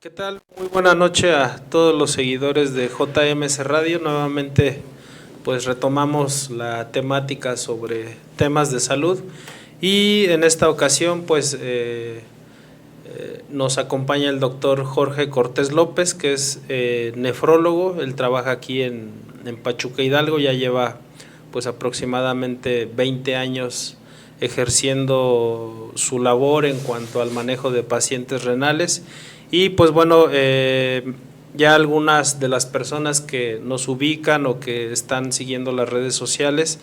¿Qué tal? Muy buena noche a todos los seguidores de JMS Radio. Nuevamente, pues retomamos la temática sobre temas de salud y en esta ocasión, pues nos acompaña el doctor Jorge Cortés López, que es nefrólogo. Él trabaja aquí en Pachuca Hidalgo, ya lleva pues aproximadamente 20 años ejerciendo su labor en cuanto al manejo de pacientes renales. Y pues bueno, ya algunas de las personas que nos ubican o que están siguiendo las redes sociales,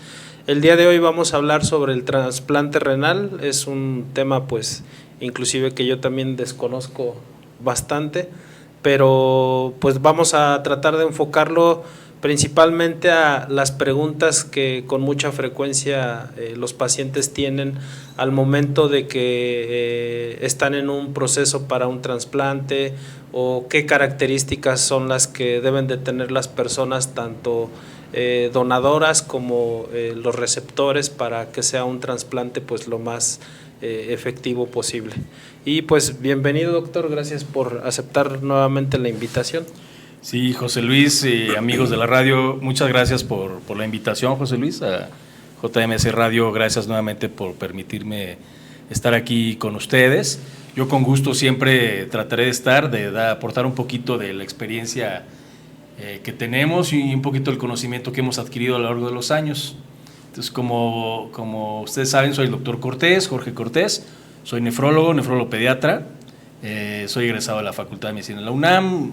el día de hoy vamos a hablar sobre el trasplante renal. Es un tema pues inclusive que yo también desconozco bastante, pero pues vamos a tratar de enfocarlo principalmente a las preguntas que con mucha frecuencia los pacientes tienen al momento de que están en un proceso para un trasplante, o qué características son las que deben de tener las personas, tanto donadoras como los receptores, para que sea un trasplante pues lo más efectivo posible. Y pues bienvenido, doctor, gracias por aceptar nuevamente la invitación. Sí, José Luis, amigos de la radio, muchas gracias por la invitación, José Luis, a JMS Radio. Gracias nuevamente por permitirme estar aquí con ustedes. Yo con gusto siempre trataré de estar, de aportar un poquito de la experiencia que tenemos y un poquito del conocimiento que hemos adquirido a lo largo de los años. Entonces, como ustedes saben, soy el doctor Cortés, Jorge Cortés, soy nefrólogo pediatra, soy egresado de la Facultad de Medicina de la UNAM.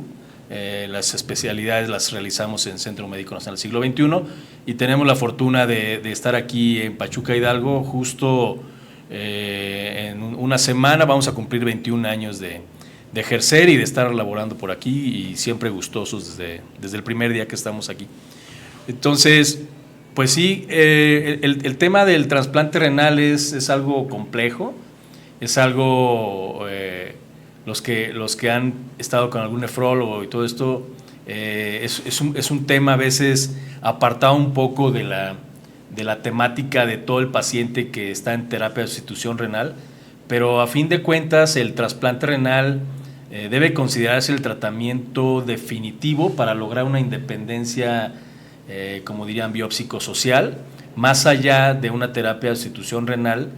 Las especialidades las realizamos en Centro Médico Nacional del Siglo XXI y tenemos la fortuna de estar aquí en Pachuca Hidalgo justo en una semana. Vamos a cumplir 21 años de ejercer y de estar laborando por aquí, y siempre gustosos desde el primer día que estamos aquí. Entonces, pues sí, el tema del trasplante renal es algo complejo, es algo… Los que han estado con algún nefrólogo y todo esto, es un tema a veces apartado un poco de la temática de todo el paciente que está en terapia de sustitución renal, pero a fin de cuentas el trasplante renal debe considerarse el tratamiento definitivo para lograr una independencia, como dirían, biopsicosocial, más allá de una terapia de sustitución renal,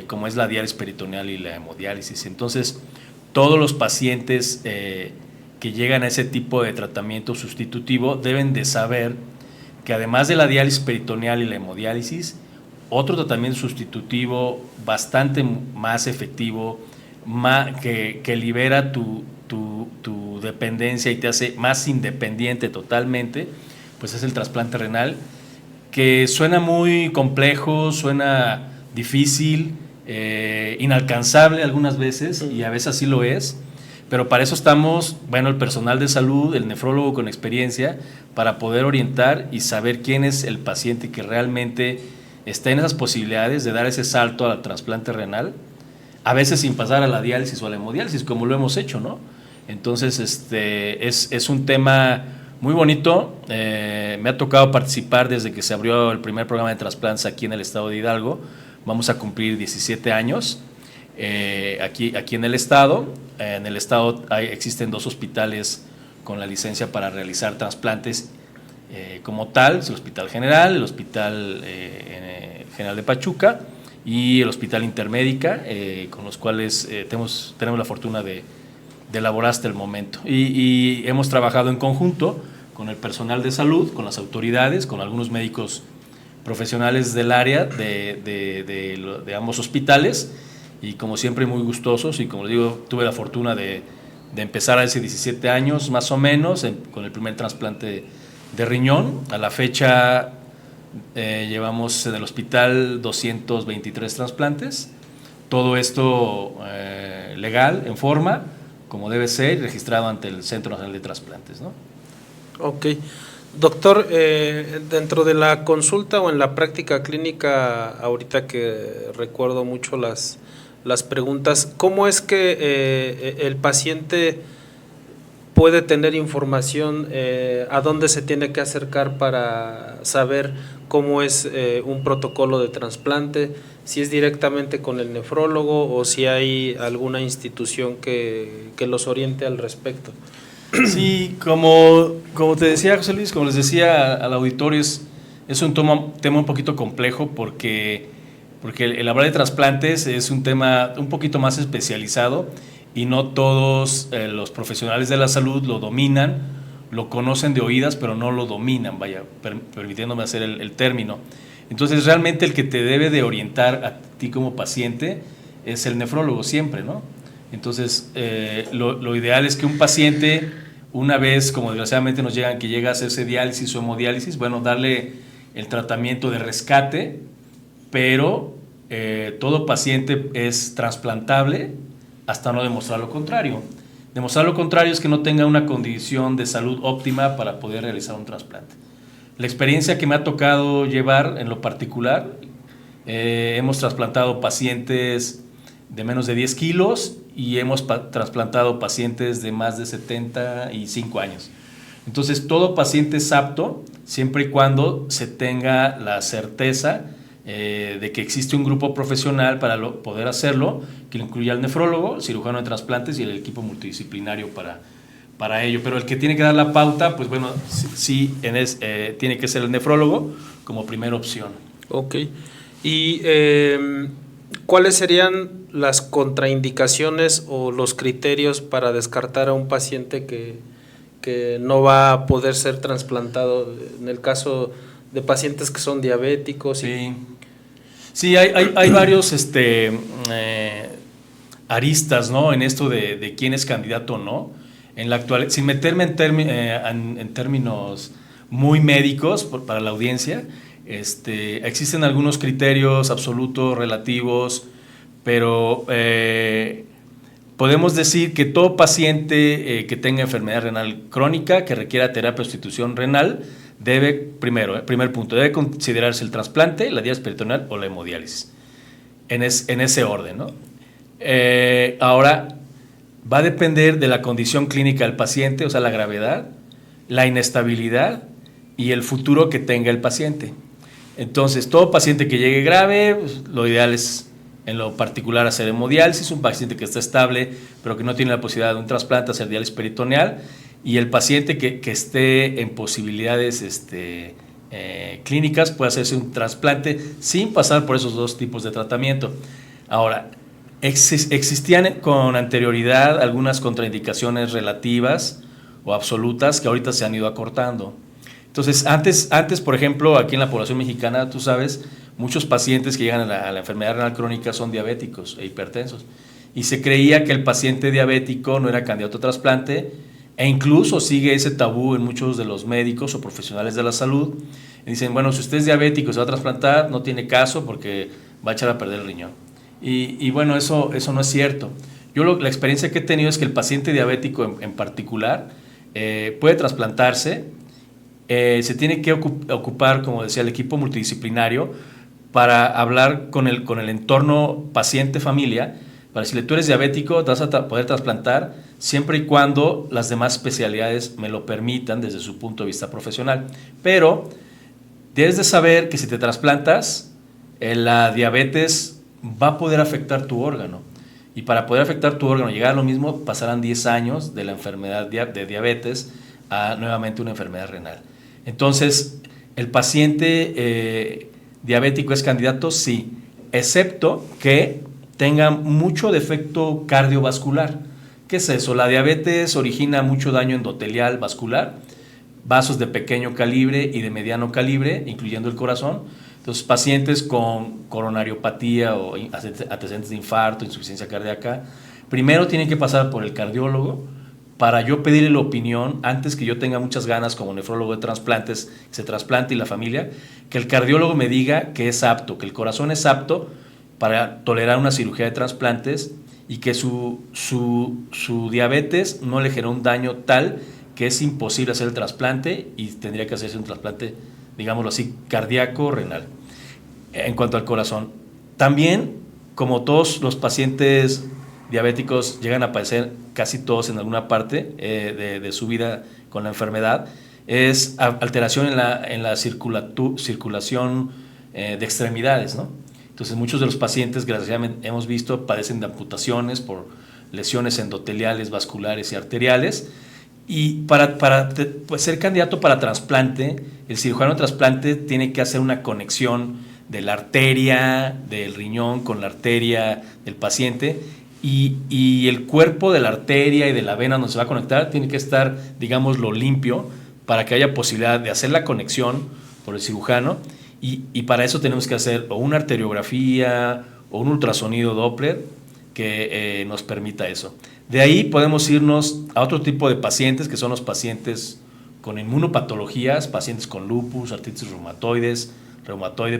como es la diálisis peritoneal y la hemodiálisis. Entonces, todos los pacientes que llegan a ese tipo de tratamiento sustitutivo deben de saber que además de la diálisis peritoneal y la hemodiálisis, otro tratamiento sustitutivo bastante más efectivo, que libera tu dependencia y te hace más independiente totalmente, pues es el trasplante renal, que suena muy complejo, suena difícil, inalcanzable algunas veces, y a veces así lo es, pero para eso estamos, bueno, el personal de salud, el nefrólogo con experiencia, para poder orientar y saber quién es el paciente que realmente está en esas posibilidades de dar ese salto al trasplante renal, a veces sin pasar a la diálisis o a la hemodiálisis, como lo hemos hecho, ¿no? Entonces, es un tema muy bonito. Me ha tocado participar desde que se abrió el primer programa de trasplantes aquí en el estado de Hidalgo. Vamos a cumplir 17 años aquí en el estado. En el estado existen 2 hospitales con la licencia para realizar trasplantes como tal: el Hospital General, el Hospital General de Pachuca y el Hospital Intermédica, con los cuales tenemos la fortuna de elaborar hasta el momento. Y hemos trabajado en conjunto con el personal de salud, con las autoridades, con algunos médicos profesionales del área de ambos hospitales, y como siempre muy gustosos. Y como les digo, tuve la fortuna de empezar hace 17 años más o menos con el primer trasplante de riñón. A la fecha llevamos en el hospital 223 trasplantes, todo esto legal, en forma, como debe ser, registrado ante el Centro Nacional de Trasplantes, ¿no? Ok. Doctor, dentro de la consulta o en la práctica clínica, ahorita que recuerdo mucho las preguntas, ¿cómo es que el paciente puede tener información a dónde se tiene que acercar para saber cómo es un protocolo de trasplante, si es directamente con el nefrólogo o si hay alguna institución que los oriente al respecto. Sí, como te decía, José Luis, como les decía al auditorio, es un tema un poquito complejo porque el hablar de trasplantes es un tema un poquito más especializado y no todos los profesionales de la salud lo dominan, lo conocen de oídas, pero no lo dominan, permitiéndome hacer el término. Entonces, realmente el que te debe de orientar a ti como paciente es el nefrólogo siempre, ¿no? Entonces, lo ideal es que un paciente, una vez, como desgraciadamente nos llegan, que llega a hacerse diálisis o hemodiálisis, bueno, darle el tratamiento de rescate, pero todo paciente es trasplantable hasta no demostrar lo contrario. Demostrar lo contrario es que no tenga una condición de salud óptima para poder realizar un trasplante. La experiencia que me ha tocado llevar en lo particular, hemos trasplantado pacientes de menos de 10 kilos y hemos trasplantado pacientes de más de 75 años. Entonces, todo paciente es apto siempre y cuando se tenga la certeza de que existe un grupo profesional para poder hacerlo, que incluya al nefrólogo, el cirujano de trasplantes y el equipo multidisciplinario para ello. Pero el que tiene que dar la pauta, pues bueno, sí tiene que ser el nefrólogo como primera opción. Ok. ¿Y cuáles serían las contraindicaciones o los criterios para descartar a un paciente que no va a poder ser trasplantado en el caso de pacientes que son diabéticos? Sí, hay varios aristas, ¿no?, en esto de quién es candidato o no. En la actual, sin meterme en términos muy médicos para la audiencia, existen algunos criterios absolutos, relativos, pero podemos decir que todo paciente que tenga enfermedad renal crónica, que requiera terapia de sustitución renal, debe, primer punto, debe considerarse el trasplante, la diálisis peritoneal o la hemodiálisis, en ese orden, ¿no? Ahora, va a depender de la condición clínica del paciente, o sea, la gravedad, la inestabilidad y el futuro que tenga el paciente. Entonces, todo paciente que llegue grave, pues, lo ideal es, en lo particular, hacer hemodiálisis. Un paciente que está estable, pero que no tiene la posibilidad de un trasplante, hacer diálisis peritoneal. Y el paciente que esté en posibilidades clínicas puede hacerse un trasplante sin pasar por esos dos tipos de tratamiento. Ahora, existían con anterioridad algunas contraindicaciones relativas o absolutas que ahorita se han ido acortando. Entonces, antes, por ejemplo, aquí en la población mexicana, tú sabes, muchos pacientes que llegan a la enfermedad renal crónica son diabéticos e hipertensos. Y se creía que el paciente diabético no era candidato a trasplante, e incluso sigue ese tabú en muchos de los médicos o profesionales de la salud. Y dicen, bueno, si usted es diabético y se va a trasplantar, no tiene caso porque va a echar a perder el riñón. Y bueno, eso no es cierto. La experiencia que he tenido es que el paciente diabético en particular puede trasplantarse. Se tiene que ocupar, como decía, el equipo multidisciplinario para hablar con el entorno paciente-familia, para decirle, tú eres diabético, te vas a poder trasplantar siempre y cuando las demás especialidades me lo permitan desde su punto de vista profesional. Pero debes de saber que si te trasplantas, la diabetes va a poder afectar tu órgano. Y para poder afectar tu órgano, llegar a lo mismo, pasarán 10 años de la enfermedad de diabetes a nuevamente una enfermedad renal. Entonces, ¿el paciente diabético es candidato? Sí, excepto que tenga mucho defecto cardiovascular. ¿Qué es eso? La diabetes origina mucho daño endotelial vascular, vasos de pequeño calibre y de mediano calibre, incluyendo el corazón. Entonces, pacientes con coronariopatía o antecedentes de infarto, insuficiencia cardíaca, primero tienen que pasar por el cardiólogo para yo pedirle la opinión, antes que yo tenga muchas ganas como nefrólogo de trasplantes, que se trasplante y la familia, que el cardiólogo me diga que es apto, que el corazón es apto para tolerar una cirugía de trasplantes y que su diabetes no le genera un daño tal que es imposible hacer el trasplante y tendría que hacerse un trasplante, digámoslo así, cardíaco renal. En cuanto al corazón, también, como todos los pacientes diabéticos llegan a padecer, casi todos en alguna parte de su vida con la enfermedad, es alteración en la circulación de extremidades, ¿no? Entonces muchos de los pacientes, desgraciadamente hemos visto, padecen de amputaciones por lesiones endoteliales, vasculares y arteriales, y para pues, ser candidato para trasplante, el cirujano de trasplante tiene que hacer una conexión de la arteria del riñón con la arteria del paciente, y el cuerpo de la arteria y de la vena donde se va a conectar tiene que estar, digámoslo, limpio para que haya posibilidad de hacer la conexión por el cirujano, y para eso tenemos que hacer o una arteriografía o un ultrasonido Doppler que nos permita eso. De ahí podemos irnos a otro tipo de pacientes, que son los pacientes con inmunopatologías, pacientes con lupus, artritis reumatoide,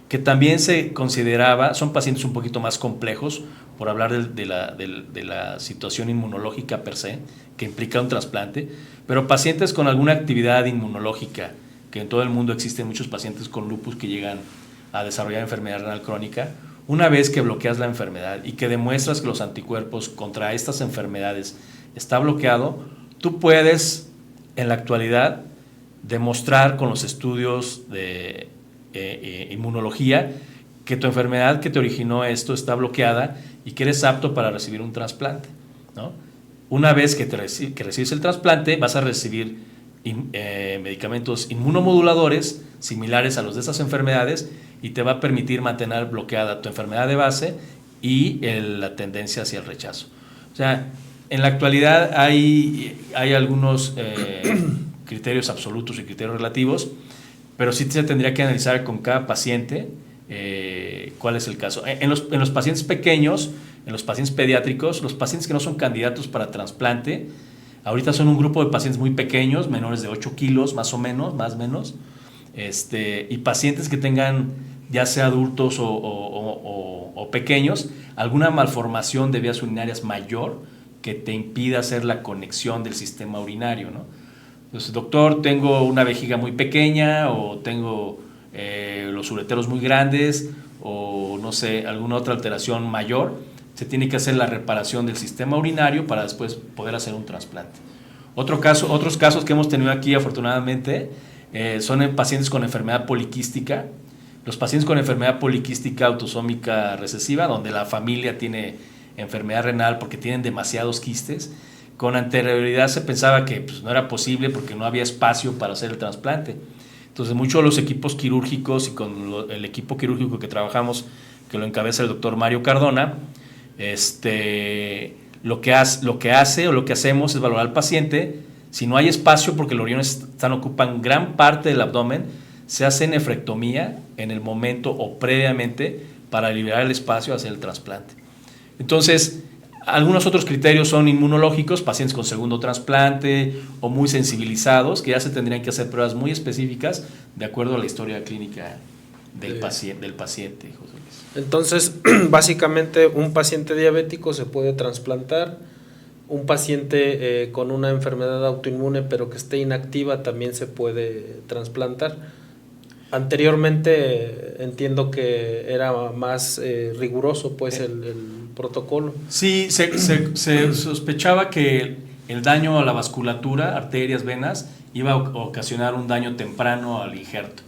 que también se consideraba, son pacientes un poquito más complejos, por hablar de la situación inmunológica per se, que implica un trasplante, pero pacientes con alguna actividad inmunológica, que en todo el mundo existen muchos pacientes con lupus que llegan a desarrollar enfermedad renal crónica. Una vez que bloqueas la enfermedad y que demuestras que los anticuerpos contra estas enfermedades está bloqueado, tú puedes en la actualidad demostrar con los estudios de inmunología que tu enfermedad que te originó esto está bloqueada y que eres apto para recibir un trasplante, ¿no? Una vez que recibes el trasplante, vas a recibir medicamentos inmunomoduladores similares a los de esas enfermedades, y te va a permitir mantener bloqueada tu enfermedad de base y la tendencia hacia el rechazo. O sea, en la actualidad hay algunos criterios absolutos y criterios relativos, pero sí se tendría que analizar con cada paciente cuál es el caso. En los pacientes pequeños, en los pacientes pediátricos, los pacientes que no son candidatos para trasplante, ahorita son un grupo de pacientes muy pequeños, menores de 8 kilos más o menos, y pacientes que tengan, ya sea adultos o pequeños, alguna malformación de vías urinarias mayor que te impida hacer la conexión del sistema urinario, ¿no? Entonces, doctor, tengo una vejiga muy pequeña, o tengo los ureteros muy grandes, o no sé, alguna otra alteración mayor, se tiene que hacer la reparación del sistema urinario para después poder hacer un trasplante. Otros casos que hemos tenido aquí, afortunadamente, son en pacientes con enfermedad poliquística. Los pacientes con enfermedad poliquística autosómica recesiva, donde la familia tiene enfermedad renal porque tienen demasiados quistes, con anterioridad se pensaba que pues, no era posible porque no había espacio para hacer el trasplante. Entonces, muchos de los equipos quirúrgicos, y con el equipo quirúrgico que trabajamos, que lo encabeza el doctor Mario Cardona, lo que hacemos es valorar al paciente. Si no hay espacio porque los riñones ocupan gran parte del abdomen, se hace nefrectomía en el momento o previamente para liberar el espacio hacia el trasplante. Entonces, algunos otros criterios son inmunológicos, pacientes con segundo trasplante o muy sensibilizados, que ya se tendrían que hacer pruebas muy específicas de acuerdo a la historia clínica del paciente, José Luis. Entonces, básicamente, un paciente diabético se puede trasplantar, un paciente con una enfermedad autoinmune pero que esté inactiva también se puede trasplantar. Anteriormente entiendo que era más riguroso pues el protocolo. Sí, se sospechaba que el daño a la vasculatura, arterias, venas, iba a ocasionar un daño temprano al injerto,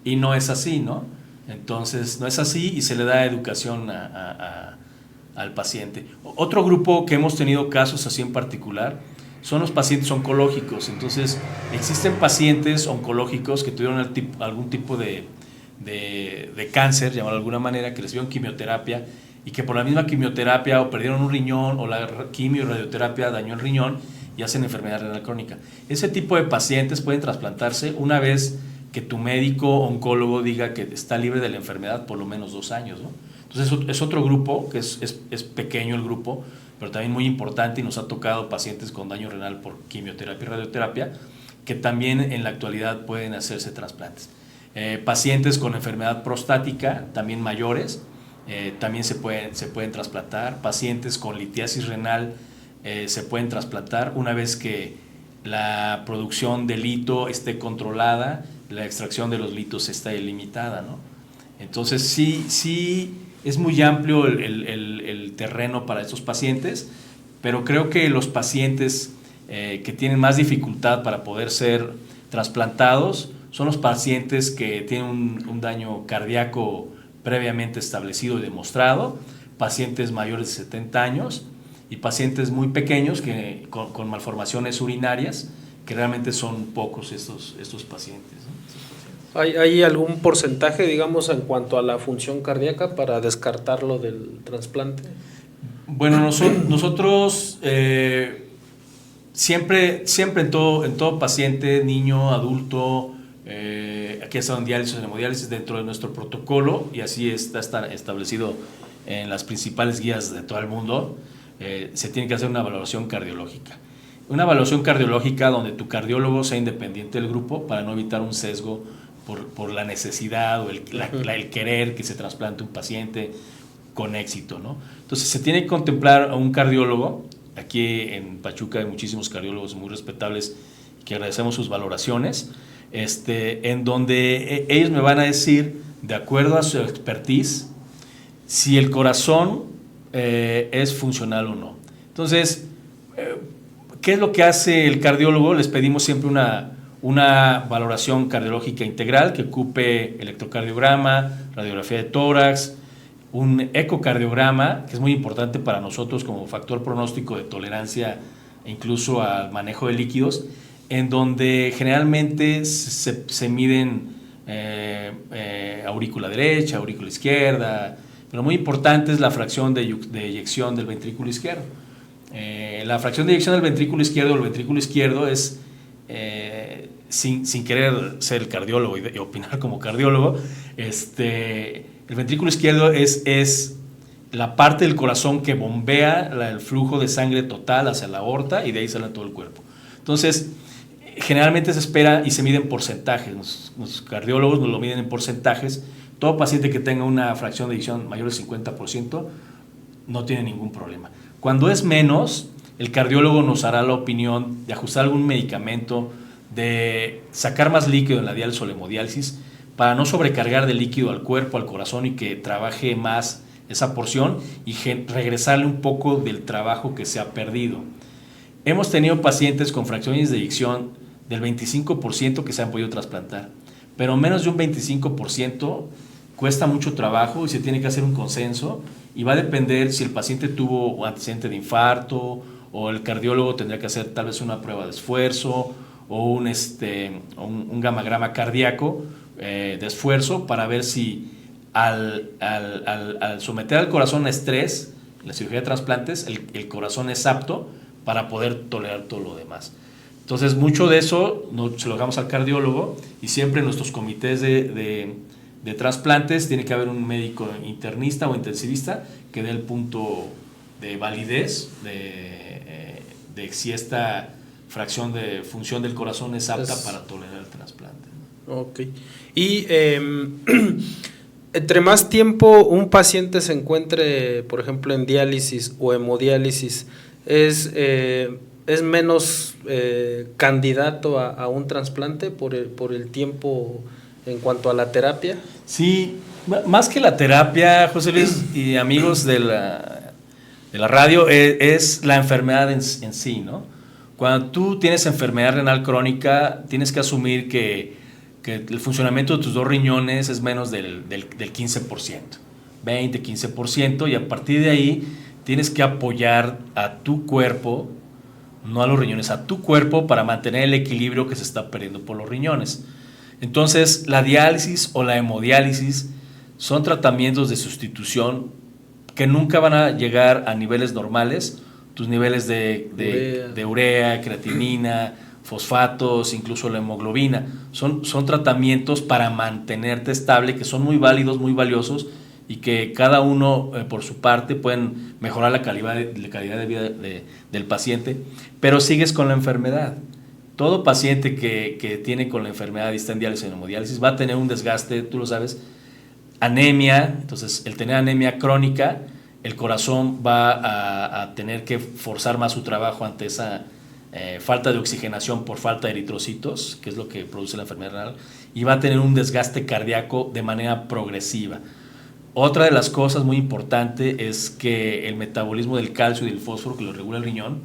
y no es así, ¿no? Entonces no es así, y se le da educación al paciente. Otro grupo que hemos tenido casos así en particular son los pacientes oncológicos. Entonces existen pacientes oncológicos que tuvieron algún tipo de cáncer, llamarlo de alguna manera, que recibieron quimioterapia, y que por la misma quimioterapia o perdieron un riñón, o la quimio y radioterapia dañó el riñón y hacen enfermedad renal crónica. Ese tipo de pacientes pueden trasplantarse una vez que tu médico oncólogo diga que está libre de la enfermedad por lo menos 2 años, ¿no? Entonces es otro grupo, que es pequeño el grupo, pero también muy importante, y nos ha tocado pacientes con daño renal por quimioterapia y radioterapia, que también en la actualidad pueden hacerse trasplantes. Pacientes con enfermedad prostática, también mayores, también se pueden trasplantar. Pacientes con litiasis renal se pueden trasplantar una vez que la producción de lito esté controlada, la extracción de los litos está limitada, ¿no? Entonces sí es muy amplio el terreno para estos pacientes, pero creo que los pacientes que tienen más dificultad para poder ser trasplantados son los pacientes que tienen un daño cardíaco previamente establecido y demostrado, pacientes mayores de 70 años y pacientes muy pequeños que, con malformaciones urinarias, que realmente son pocos estos pacientes, ¿no? ¿Hay algún porcentaje, digamos, en cuanto a la función cardíaca para descartarlo del trasplante? Bueno, nosotros siempre en todo paciente, niño, adulto, aquí está en diálisis o en hemodiálisis dentro de nuestro protocolo, y así está establecido en las principales guías de todo el mundo, se tiene que hacer una valoración cardiológica. Una evaluación cardiológica donde tu cardiólogo sea independiente del grupo para no evitar un sesgo por la necesidad o el querer que se trasplante un paciente con éxito, ¿no? Entonces se tiene que contemplar a un cardiólogo. Aquí en Pachuca hay muchísimos cardiólogos muy respetables que agradecemos sus valoraciones, en donde ellos me van a decir, de acuerdo a su expertise, si el corazón es funcional o no. Entonces, ¿qué es lo que hace el cardiólogo? Les pedimos siempre una valoración cardiológica integral que ocupe electrocardiograma, radiografía de tórax, un ecocardiograma, que es muy importante para nosotros como factor pronóstico de tolerancia e incluso al manejo de líquidos, en donde generalmente se miden aurícula derecha, aurícula izquierda, pero muy importante es la fracción de eyección del ventrículo izquierdo. La fracción de eyección del ventrículo izquierdo es, sin querer ser el cardiólogo y opinar como cardiólogo, el ventrículo izquierdo es la parte del corazón que bombea el flujo de sangre total hacia la aorta y de ahí sale a todo el cuerpo. Entonces, generalmente se espera y se mide en porcentajes. Los cardiólogos nos lo miden en porcentajes. Todo paciente que tenga una fracción de eyección mayor del 50% no tiene ningún problema. Cuando es menos, el cardiólogo nos hará la opinión de ajustar algún medicamento, de sacar más líquido en la diálisis o la hemodiálisis para no sobrecargar de líquido al cuerpo, al corazón y que trabaje más esa porción y regresarle un poco del trabajo que se ha perdido. Hemos tenido pacientes con fracciones de eyección del 25% que se han podido trasplantar, pero menos de un 25% cuesta mucho trabajo y se tiene que hacer un consenso y va a depender si el paciente tuvo un antecedente de infarto o el cardiólogo tendría que hacer tal vez una prueba de esfuerzo o un gamagrama cardíaco de esfuerzo para ver si al someter al corazón a estrés, la cirugía de trasplantes, el corazón es apto para poder tolerar todo lo demás. Entonces, mucho de eso se lo dejamos al cardiólogo y siempre en nuestros comités de trasplantes tiene que haber un médico internista o intensivista que dé el punto de validez de si esta fracción de función del corazón es apta para tolerar el trasplante. Ok. Y entre más tiempo un paciente se encuentre, por ejemplo, en diálisis o hemodiálisis, es menos candidato a un trasplante por el tiempo en cuanto a la terapia. Sí, más que la terapia, José Luis y amigos de la radio, es la enfermedad en sí, ¿no? Cuando tú tienes enfermedad renal crónica, tienes que asumir que el funcionamiento de tus dos riñones es menos del 15%, 20, 15%, y a partir de ahí tienes que apoyar a tu cuerpo, no a los riñones, a tu cuerpo para mantener el equilibrio que se está perdiendo por los riñones. Entonces, la diálisis o la hemodiálisis son tratamientos de sustitución que nunca van a llegar a niveles normales, tus niveles de urea, creatinina, fosfatos, incluso la hemoglobina. Son tratamientos para mantenerte estable, que son muy válidos, muy valiosos y que cada uno por su parte pueden mejorar la calidad de vida del paciente, pero sigues con la enfermedad. Todo paciente que tiene con la enfermedad y está en diálisis o en hemodiálisis va a tener un desgaste, tú lo sabes, anemia. Entonces, el tener anemia crónica, el corazón va a tener que forzar más su trabajo ante esa falta de oxigenación por falta de eritrocitos, que es lo que produce la enfermedad renal, y va a tener un desgaste cardíaco de manera progresiva. Otra de las cosas muy importantes es que el metabolismo del calcio y del fósforo, que lo regula el riñón,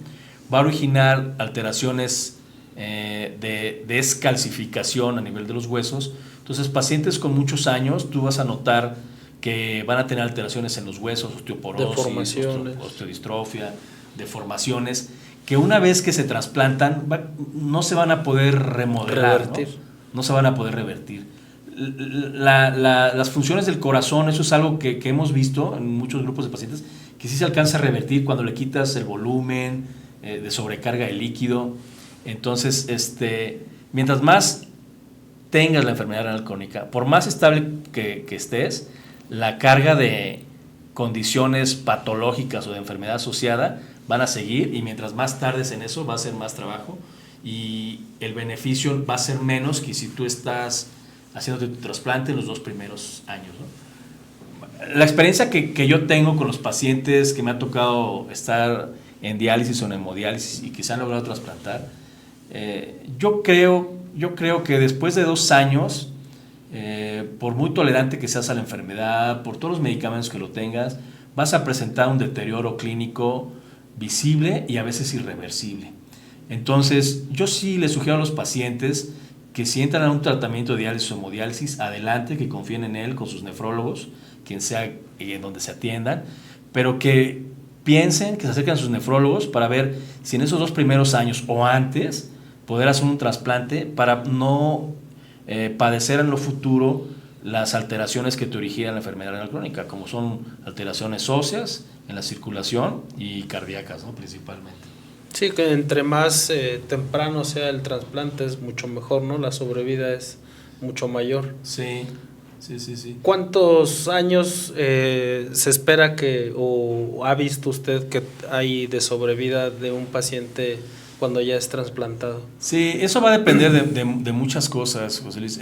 va a originar alteraciones de descalcificación a nivel de los huesos. Entonces, pacientes con muchos años, tú vas a notar que van a tener alteraciones en los huesos, osteoporosis, osteodistrofia, deformaciones, que una vez que se trasplantan no se van a poder remodelar, ¿no? Se van a poder revertir. Las funciones del corazón, eso es algo que hemos visto en muchos grupos de pacientes, que sí se alcanza a revertir cuando le quitas el volumen de sobrecarga de líquido. Entonces, mientras más tengas la enfermedad renal crónica, por más estable que estés, la carga de condiciones patológicas o de enfermedad asociada van a seguir, y mientras más tardes en eso va a ser más trabajo y el beneficio va a ser menos que si tú estás haciéndote tu trasplante en los 2 primeros años, ¿no? La experiencia que yo tengo con los pacientes que me ha tocado estar en diálisis o en hemodiálisis y que se han logrado trasplantar, yo creo que después de 2 años, por muy tolerante que seas a la enfermedad, por todos los medicamentos que lo tengas, vas a presentar un deterioro clínico visible y a veces irreversible. Entonces, yo sí les sugiero a los pacientes que si entran a un tratamiento de diálisis o hemodiálisis, adelante, que confíen en él, con sus nefrólogos, quien sea en donde se atiendan, pero que piensen, que se acerquen a sus nefrólogos para ver si en esos 2 primeros años o antes poder hacer un trasplante para no padecer en lo futuro las alteraciones que te originan la enfermedad renal crónica, como son alteraciones óseas, en la circulación y cardíacas, ¿no? Principalmente. Sí, que entre más temprano sea el trasplante es mucho mejor, ¿no? La sobrevida es mucho mayor. Sí. ¿Cuántos años se espera o ha visto usted que hay de sobrevida de un paciente cuando ya es trasplantado? Sí, eso va a depender de muchas cosas, José Luis.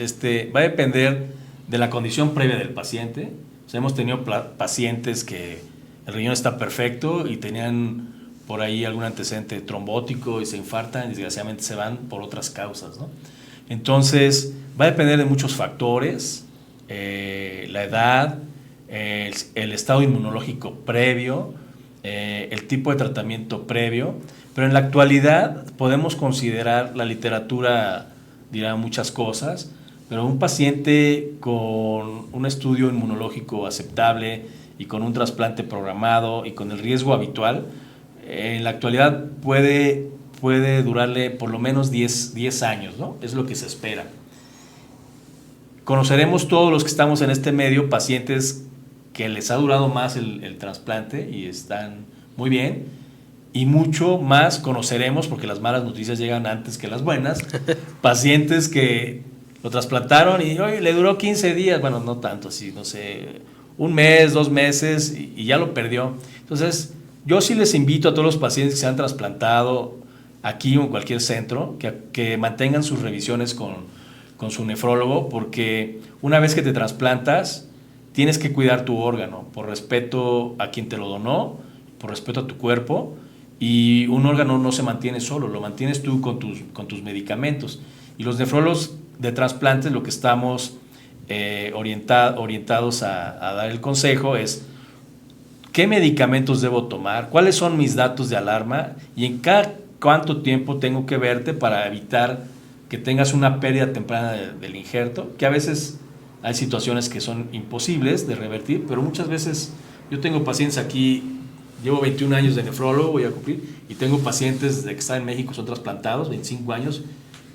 Va a depender de la condición previa del paciente. O sea, hemos tenido pacientes que el riñón está perfecto y tenían por ahí algún antecedente trombótico y se infartan y desgraciadamente se van por otras causas, ¿no? Entonces, va a depender de muchos factores, la edad, el estado inmunológico previo, el tipo de tratamiento previo, pero en la actualidad podemos considerar, la literatura dirá muchas cosas, pero un paciente con un estudio inmunológico aceptable y con un trasplante programado y con el riesgo habitual, en la actualidad puede durarle por lo menos 10 años, ¿no? Es lo que se espera. Conoceremos todos los que estamos en este medio pacientes que les ha durado más el trasplante y están muy bien, y mucho más conoceremos, porque las malas noticias llegan antes que las buenas, pacientes que lo trasplantaron y hoy le duró 15 días, bueno, no tanto, sí, no sé, 1 mes, 2 meses y ya lo perdió. Entonces, yo sí les invito a todos los pacientes que se han trasplantado aquí o en cualquier centro que mantengan sus revisiones con su nefrólogo, porque una vez que te trasplantas tienes que cuidar tu órgano por respeto a quien te lo donó, por respeto a tu cuerpo, y un órgano no se mantiene solo, lo mantienes tú con tus medicamentos. Y los nefrólogos de trasplantes lo que estamos orientados a dar el consejo es qué medicamentos debo tomar, cuáles son mis datos de alarma y en cada cuánto tiempo tengo que verte para evitar que tengas una pérdida temprana del injerto, que a veces hay situaciones que son imposibles de revertir, pero muchas veces yo tengo pacientes aquí, llevo 21 años de nefrólogo, voy a cumplir, y tengo pacientes desde que están en México, son trasplantados, 25 años,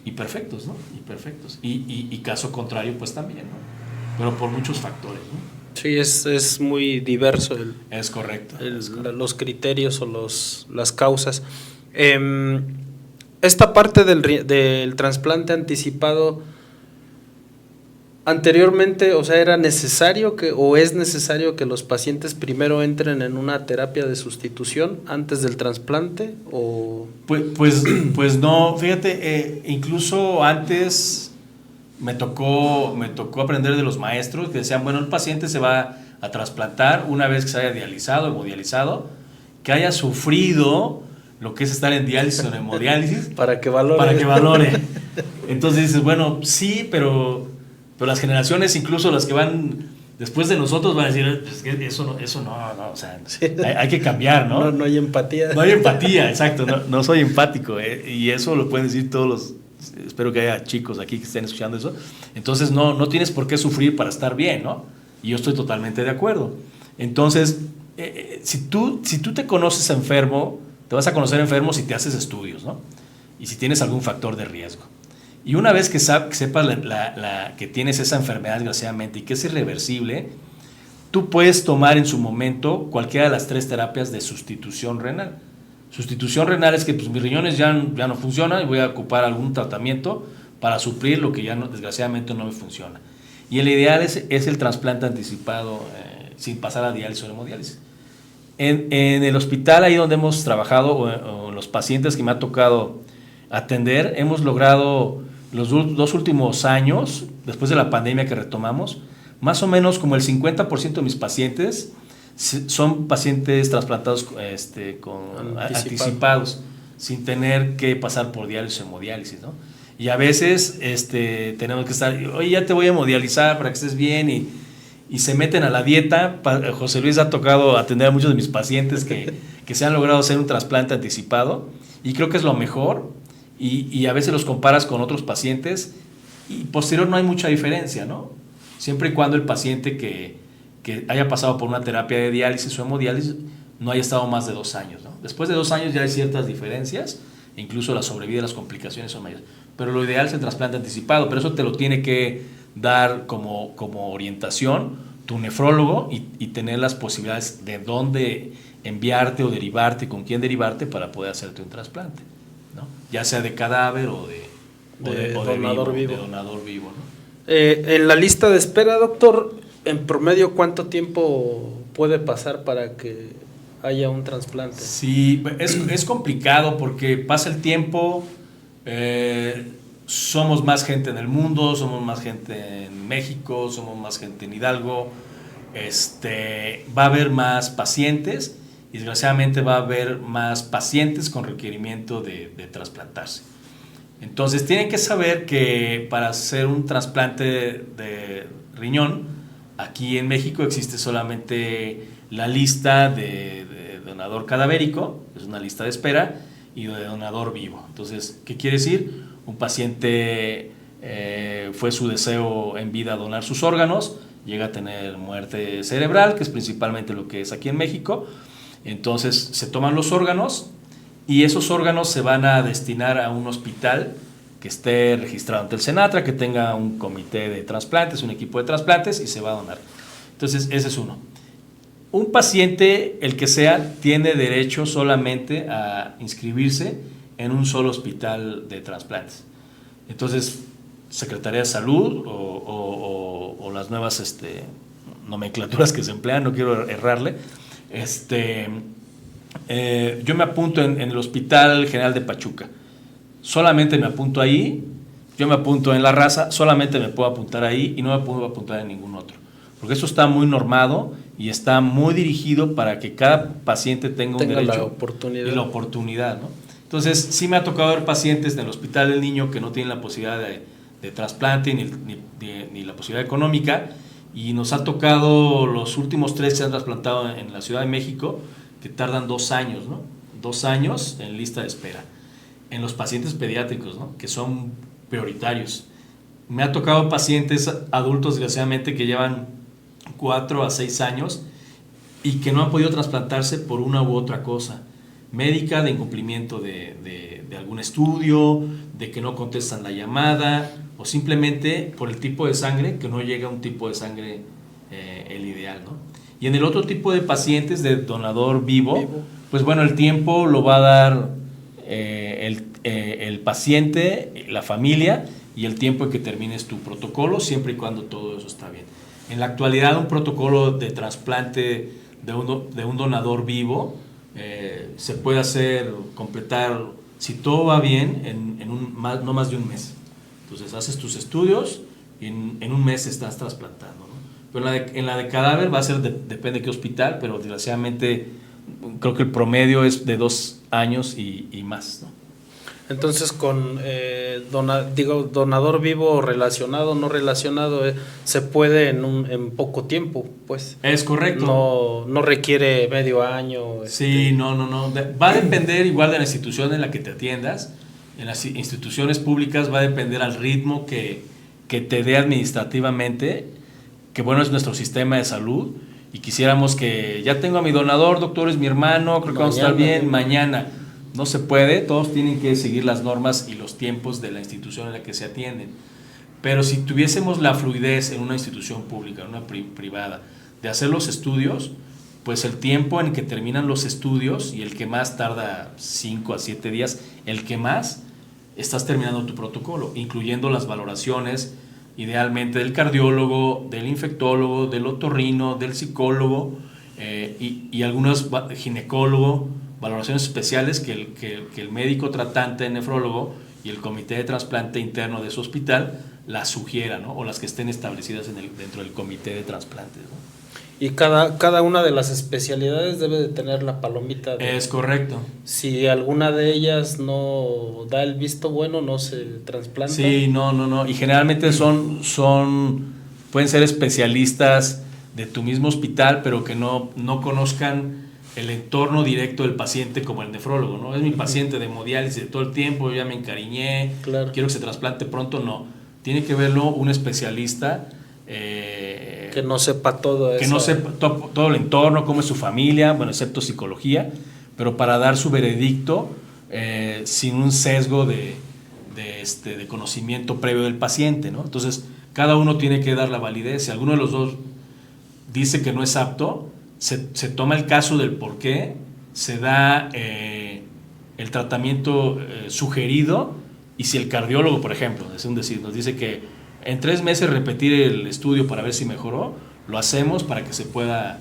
y perfectos, ¿no? Y perfectos. Y caso contrario, pues también, ¿no? Pero por muchos factores, ¿no? Sí, es muy diverso es correcto. Los criterios o las causas. Esta parte del trasplante anticipado, anteriormente, o sea, ¿era necesario o es necesario que los pacientes primero entren en una terapia de sustitución antes del trasplante? ¿O? Pues no, fíjate, incluso antes me tocó aprender de los maestros que decían, bueno, el paciente se va a trasplantar una vez que se haya dializado, hemodializado, que haya sufrido lo que es estar en diálisis o en hemodiálisis. Para que valore. Entonces dices, bueno, sí, pero las generaciones, incluso las que van después de nosotros van a decir, pues, eso no, o sea, hay que cambiar, ¿no? No hay empatía. No hay empatía, exacto, no soy empático, y eso lo pueden decir todos los, espero que haya chicos aquí que estén escuchando eso. Entonces no tienes por qué sufrir para estar bien, ¿no? Y yo estoy totalmente de acuerdo. Entonces, si tú te conoces enfermo, te vas a conocer enfermo si te haces estudios, ¿no? Y si tienes algún factor de riesgo. Y una vez que sepas que tienes esa enfermedad, desgraciadamente, y que es irreversible, tú puedes tomar en su momento cualquiera de las 3 terapias de sustitución renal. Sustitución renal es que pues, mis riñones ya no funcionan y voy a ocupar algún tratamiento para suplir lo que ya desgraciadamente no me funciona. Y el ideal es el trasplante anticipado sin pasar a diálisis o hemodiálisis. En el hospital ahí donde hemos trabajado o en los pacientes que me ha tocado atender, hemos logrado los 2 últimos años, después de la pandemia que retomamos, más o menos como el 50% de mis pacientes son pacientes trasplantados anticipados, sin tener que pasar por diálisis o hemodiálisis, ¿no? Y a veces tenemos que estar, oye, ya te voy a hemodializar para que estés bien, y se meten a la dieta. José Luis ha tocado atender a muchos de mis pacientes que se han logrado hacer un trasplante anticipado, y creo que es lo mejor, y a veces los comparas con otros pacientes, y posterior no hay mucha diferencia, ¿no? Siempre y cuando el paciente que haya pasado por una terapia de diálisis o hemodiálisis no haya estado más de 2 años, ¿no? Después de 2 años ya hay ciertas diferencias, e incluso la sobrevida y las complicaciones son mayores. Pero lo ideal es el trasplante anticipado, pero eso te lo tiene que dar como orientación tu nefrólogo, y tener las posibilidades de dónde enviarte o derivarte, con quién derivarte para poder hacerte un trasplante, ¿no? Ya sea de cadáver o de donador vivo. De donador vivo, ¿no? En la lista de espera, doctor, en promedio, ¿cuánto tiempo puede pasar para que haya un trasplante? Sí, es complicado porque pasa el tiempo, somos más gente en el mundo, somos más gente en México, somos más gente en Hidalgo, va a haber más pacientes, y desgraciadamente va a haber más pacientes con requerimiento de trasplantarse. Entonces tienen que saber que para hacer un trasplante de riñón, aquí en México existe solamente la lista de donador cadavérico, es una lista de espera, y de donador vivo. Entonces, ¿qué quiere decir? Un paciente fue su deseo en vida donar sus órganos, llega a tener muerte cerebral, que es principalmente lo que es aquí en México. Entonces se toman los órganos, y esos órganos se van a destinar a un hospital que esté registrado ante el Senatra, que tenga un comité de trasplantes, un equipo de trasplantes, y se va a donar. Entonces ese es uno. Un paciente, el que sea, tiene derecho solamente a inscribirse en un solo hospital de trasplantes. Entonces, Secretaría de Salud o las nuevas nomenclaturas que se emplean, no quiero errarle, yo me apunto en el Hospital General de Pachuca, solamente me apunto ahí. Yo me apunto en La Raza, solamente me puedo apuntar ahí, y no me puedo apuntar en ningún otro, porque eso está muy normado y está muy dirigido para que cada paciente tenga un derecho y la oportunidad, ¿no? Entonces, sí me ha tocado ver pacientes en el Hospital del Niño que no tienen la posibilidad de trasplante ni la posibilidad económica, y nos ha tocado los últimos 3 que se han trasplantado en la Ciudad de México, que tardan 2 años, ¿no? 2 años en lista de espera. En los pacientes pediátricos, ¿no? Que son prioritarios. Me ha tocado pacientes adultos, desgraciadamente, que llevan 4 a 6 años y que no han podido trasplantarse por una u otra cosa médica, de incumplimiento de algún estudio, de que no contestan la llamada, o simplemente por el tipo de sangre, que no llega a un tipo de sangre el ideal, ¿no? Y en el otro tipo de pacientes de donador vivo, pues bueno, el tiempo lo va a dar el paciente, la familia, y el tiempo en que termines tu protocolo, siempre y cuando todo eso está bien. En la actualidad, un protocolo de trasplante de un donador vivo se puede completar, si todo va bien, no más de un mes. Entonces haces tus estudios y en un mes estás trasplantando, ¿no? Pero en la de cadáver va a ser, depende de qué hospital, pero desgraciadamente creo que el promedio es de 2 años y más, ¿no? Entonces con donador vivo relacionado, no relacionado, se puede en poco tiempo, pues. Es correcto. No requiere medio año. Sí, no. Va a depender igual de la institución en la que te atiendas. En las instituciones públicas va a depender al ritmo que te dé administrativamente, que bueno es nuestro sistema de salud, y quisiéramos que ya tengo a mi donador, doctor, es mi hermano, creo que vamos a estar bien mañana. No se puede, todos tienen que seguir las normas y los tiempos de la institución en la que se atienden. Pero si tuviésemos la fluidez en una institución pública, en una privada, de hacer los estudios, pues el tiempo en que terminan los estudios, y el que más tarda 5 a 7 días, el que más, estás terminando tu protocolo, incluyendo las valoraciones, idealmente del cardiólogo, del infectólogo, del otorrino, del psicólogo, y algunos ginecólogo, valoraciones especiales que el médico tratante nefrólogo y el comité de trasplante interno de su hospital las sugiera, ¿no? O las que estén establecidas dentro del comité de trasplantes, ¿no? Y cada una de las especialidades debe de tener la palomita. Es correcto. Si alguna de ellas no da el visto bueno, no se trasplanta. Sí, no. Y generalmente pueden ser especialistas de tu mismo hospital, pero que no conozcan el entorno directo del paciente como el nefrólogo, ¿no? Es mi paciente de hemodiálisis de todo el tiempo, yo ya me encariñé, claro, quiero que se trasplante pronto, no. Tiene que verlo un especialista que no sepa todo eso. Que no sepa todo el entorno, cómo es su familia, bueno, excepto psicología, pero para dar su veredicto sin un sesgo de conocimiento previo del paciente, ¿no? Entonces, cada uno tiene que dar la validez. Si alguno de los dos dice que no es apto, se toma el caso del por qué, se da el tratamiento sugerido, y si el cardiólogo, por ejemplo, es un decir, nos dice que en 3 meses repetir el estudio para ver si mejoró, lo hacemos para que se pueda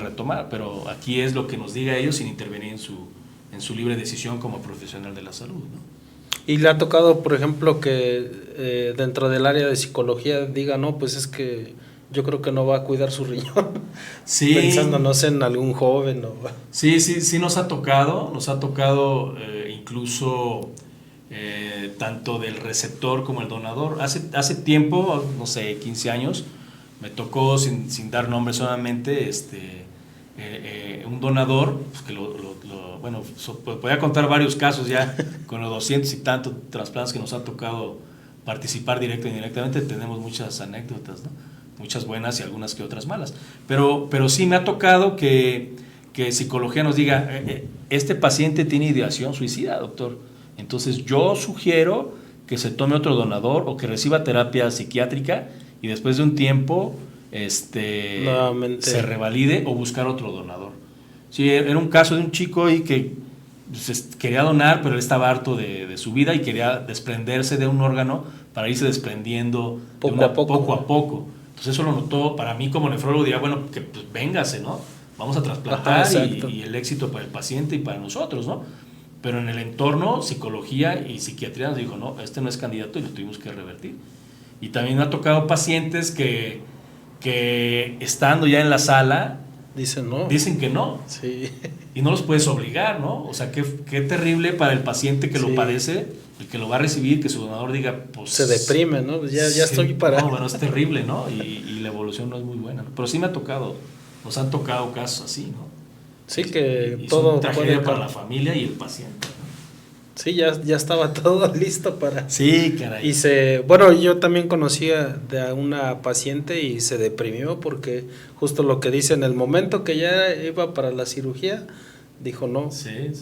retomar, pero aquí es lo que nos diga ellos sin intervenir en su libre decisión como profesional de la salud, ¿no? Y le ha tocado, por ejemplo, que dentro del área de psicología diga, no, pues es que yo creo que no va a cuidar su riñón. Sí. Pensándonos en algún joven. Sí, nos ha tocado incluso tanto del receptor como el donador. Hace tiempo, no sé, 15 años, me tocó, sin dar nombre solamente, un donador, pues que podía contar varios casos ya, con los 200 y tantos trasplantes que nos ha tocado participar directo e indirectamente, tenemos muchas anécdotas, ¿no? Muchas buenas y algunas que otras malas, pero sí me ha tocado que psicología nos diga, este paciente tiene ideación suicida, doctor, entonces yo sugiero que se tome otro donador o que reciba terapia psiquiátrica y después de un tiempo se revalide o buscar otro donador. Sí, era un caso de un chico ahí que quería donar, pero él estaba harto de su vida y quería desprenderse de un órgano para irse desprendiendo poco a poco. Entonces eso lo notó, para mí como nefrólogo diría, bueno, que pues véngase, ¿no? Vamos a trasplantar. Ajá, y el éxito para el paciente y para nosotros, ¿no? Pero en el entorno, psicología y psiquiatría nos dijo, no, este no es candidato y lo tuvimos que revertir. Y también me ha tocado pacientes que estando ya en la sala dicen que no. Sí. Y no los puedes obligar, ¿no? O sea, qué terrible para el paciente que lo padece, el que lo va a recibir, que su donador diga, pues... Se deprime, ¿no? Ya estoy para... No, bueno, es terrible, ¿no? Y la evolución no es muy buena, ¿no? Pero sí nos han tocado casos así, ¿no? Sí, que y todo... Es una tragedia para la familia y el paciente, ¿no? Sí, ya estaba todo listo para... Sí, caray. Yo también conocía de una paciente y se deprimió porque justo lo que dice, en el momento que ya iba para la cirugía, dijo no,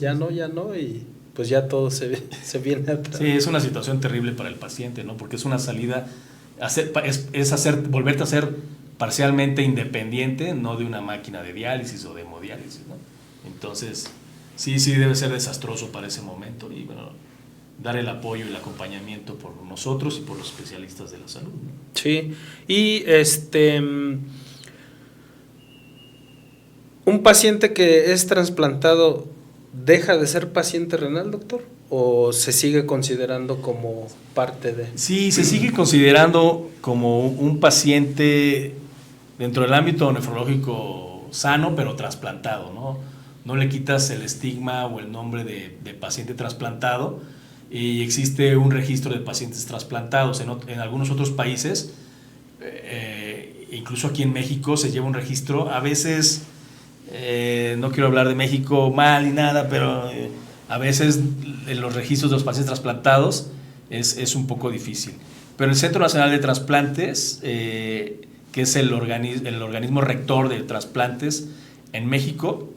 ya no, y pues ya todo se viene atrás. Sí, es una situación terrible para el paciente, ¿no? Porque es una salida, volverte a ser parcialmente independiente, no de una máquina de diálisis o de hemodiálisis, ¿no? Entonces... Sí, debe ser desastroso para ese momento y bueno, dar el apoyo y el acompañamiento por nosotros y por los especialistas de la salud, ¿no? Sí, y ¿un paciente que es trasplantado deja de ser paciente renal, doctor? ¿O se sigue considerando como parte de...? Sí, se sigue considerando como un paciente dentro del ámbito nefrológico sano, pero trasplantado, ¿no? no le quitas el estigma o el nombre de paciente trasplantado, y existe un registro de pacientes trasplantados. En algunos otros países, incluso aquí en México, se lleva un registro. A veces, no quiero hablar de México mal ni nada, pero a veces en los registros de los pacientes trasplantados es un poco difícil. Pero el Centro Nacional de Trasplantes, que es el organismo rector de trasplantes en México,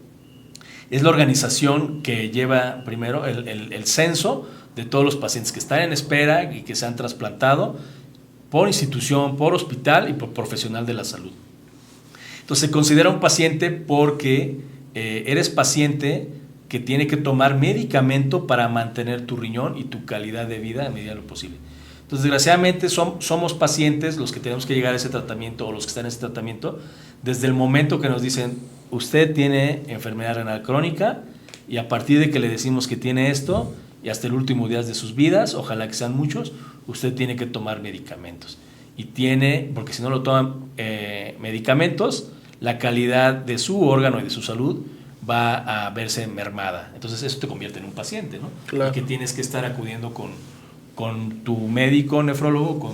es la organización que lleva primero el censo de todos los pacientes que están en espera y que se han trasplantado por institución, por hospital y por profesional de la salud. Entonces se considera un paciente porque eres paciente que tiene que tomar medicamento para mantener tu riñón y tu calidad de vida a medida de lo posible. Entonces, desgraciadamente, somos pacientes los que tenemos que llegar a ese tratamiento, o los que están en ese tratamiento, desde el momento que nos dicen, usted tiene enfermedad renal crónica, y a partir de que le decimos que tiene esto, y hasta el último día de sus vidas, ojalá que sean muchos, usted tiene que tomar medicamentos. Y porque si no lo toman medicamentos, la calidad de su órgano y de su salud va a verse mermada. Entonces eso te convierte en un paciente, ¿no? Claro. Y que tienes que estar acudiendo con tu médico nefrólogo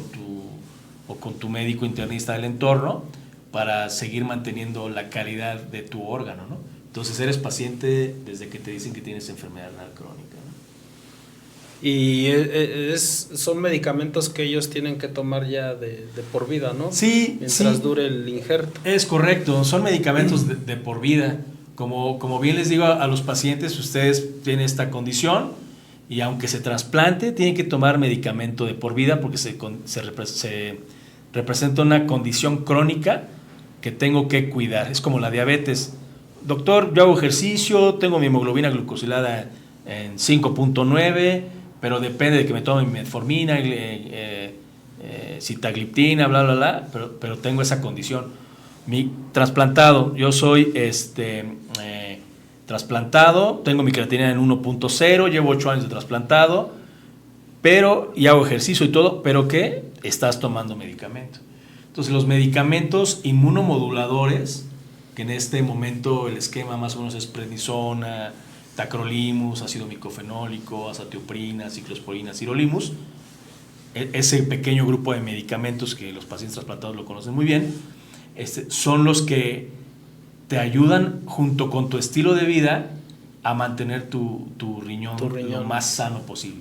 o con tu médico internista del entorno para seguir manteniendo la calidad de tu órgano, ¿no? Entonces eres paciente desde que te dicen que tienes enfermedad renal crónica, ¿no? Y son medicamentos que ellos tienen que tomar ya de por vida, ¿no? Sí. Mientras dure el injerto. Es correcto, son medicamentos de por vida. Como bien les digo a los pacientes, ustedes tienen esta condición y aunque se trasplante, tienen que tomar medicamento de por vida porque se representa una condición crónica que tengo que cuidar. Es como la diabetes. Doctor, yo hago ejercicio, tengo mi hemoglobina glucosilada en 5.9, pero depende de que me tome metformina, sitagliptina, bla, bla, bla, pero tengo esa condición. Mi trasplantado, yo soy trasplantado, tengo mi creatinina en 1.0, llevo 8 años de trasplantado, y hago ejercicio y todo, pero ¿qué? Estás tomando medicamento. Entonces los medicamentos inmunomoduladores, que en este momento el esquema más o menos es prednisona, tacrolimus, ácido micofenólico, azatioprina, ciclosporina, sirolimus, ese pequeño grupo de medicamentos que los pacientes trasplantados lo conocen muy bien, son los que te ayudan junto con tu estilo de vida a mantener tu riñón lo más sano posible.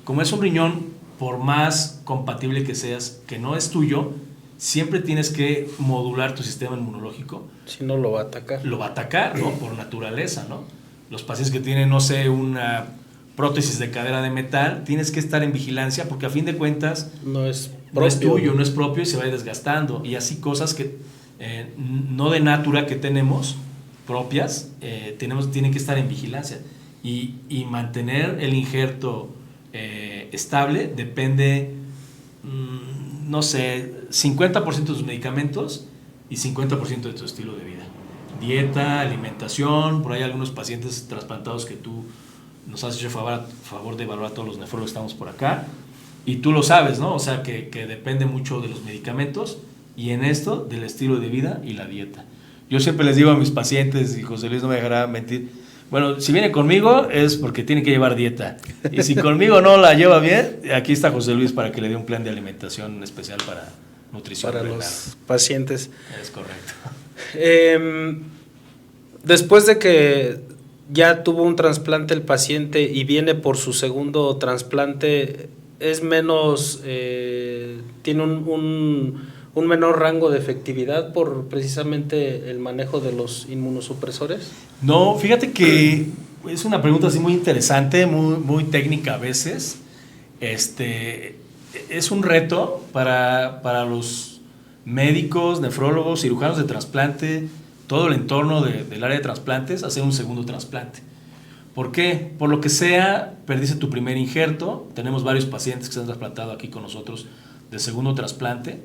Como es un riñón, por más compatible que seas, que no es tuyo, siempre tienes que modular tu sistema inmunológico. Si no, lo va a atacar. Lo va a atacar, ¿no? Por naturaleza, ¿no? Los pacientes que tienen, no sé, una prótesis de cadera de metal, tienes que estar en vigilancia porque a fin de cuentas no es tuyo, no es propio y se va desgastando. Y así cosas que no de natura que tenemos propias, tienen que estar en vigilancia. Y mantener el injerto estable depende, no sé, 50% de tus medicamentos y 50% de tu estilo de vida. Dieta, alimentación, por ahí algunos pacientes trasplantados que tú nos has hecho favor de evaluar a todos los nefrólogos que estamos por acá, y tú lo sabes, ¿no? O sea, que depende mucho de los medicamentos y en esto del estilo de vida y la dieta. Yo siempre les digo a mis pacientes, y José Luis no me dejará mentir, bueno, si viene conmigo es porque tiene que llevar dieta, y si conmigo no la lleva bien, aquí está José Luis para que le dé un plan de alimentación especial para nutrición para renal. Los pacientes. Es correcto. Después de que ya tuvo un trasplante el paciente y viene por su segundo trasplante, es menos, tiene un menor rango de efectividad por precisamente el manejo de los inmunosupresores. No, fíjate que es una pregunta así muy interesante, muy técnica a veces. Es un reto para los médicos, nefrólogos, cirujanos de trasplante, todo el entorno del área de trasplantes, hacer un segundo trasplante. ¿Por qué? Por lo que sea, perdiste tu primer injerto. Tenemos varios pacientes que se han trasplantado aquí con nosotros de segundo trasplante,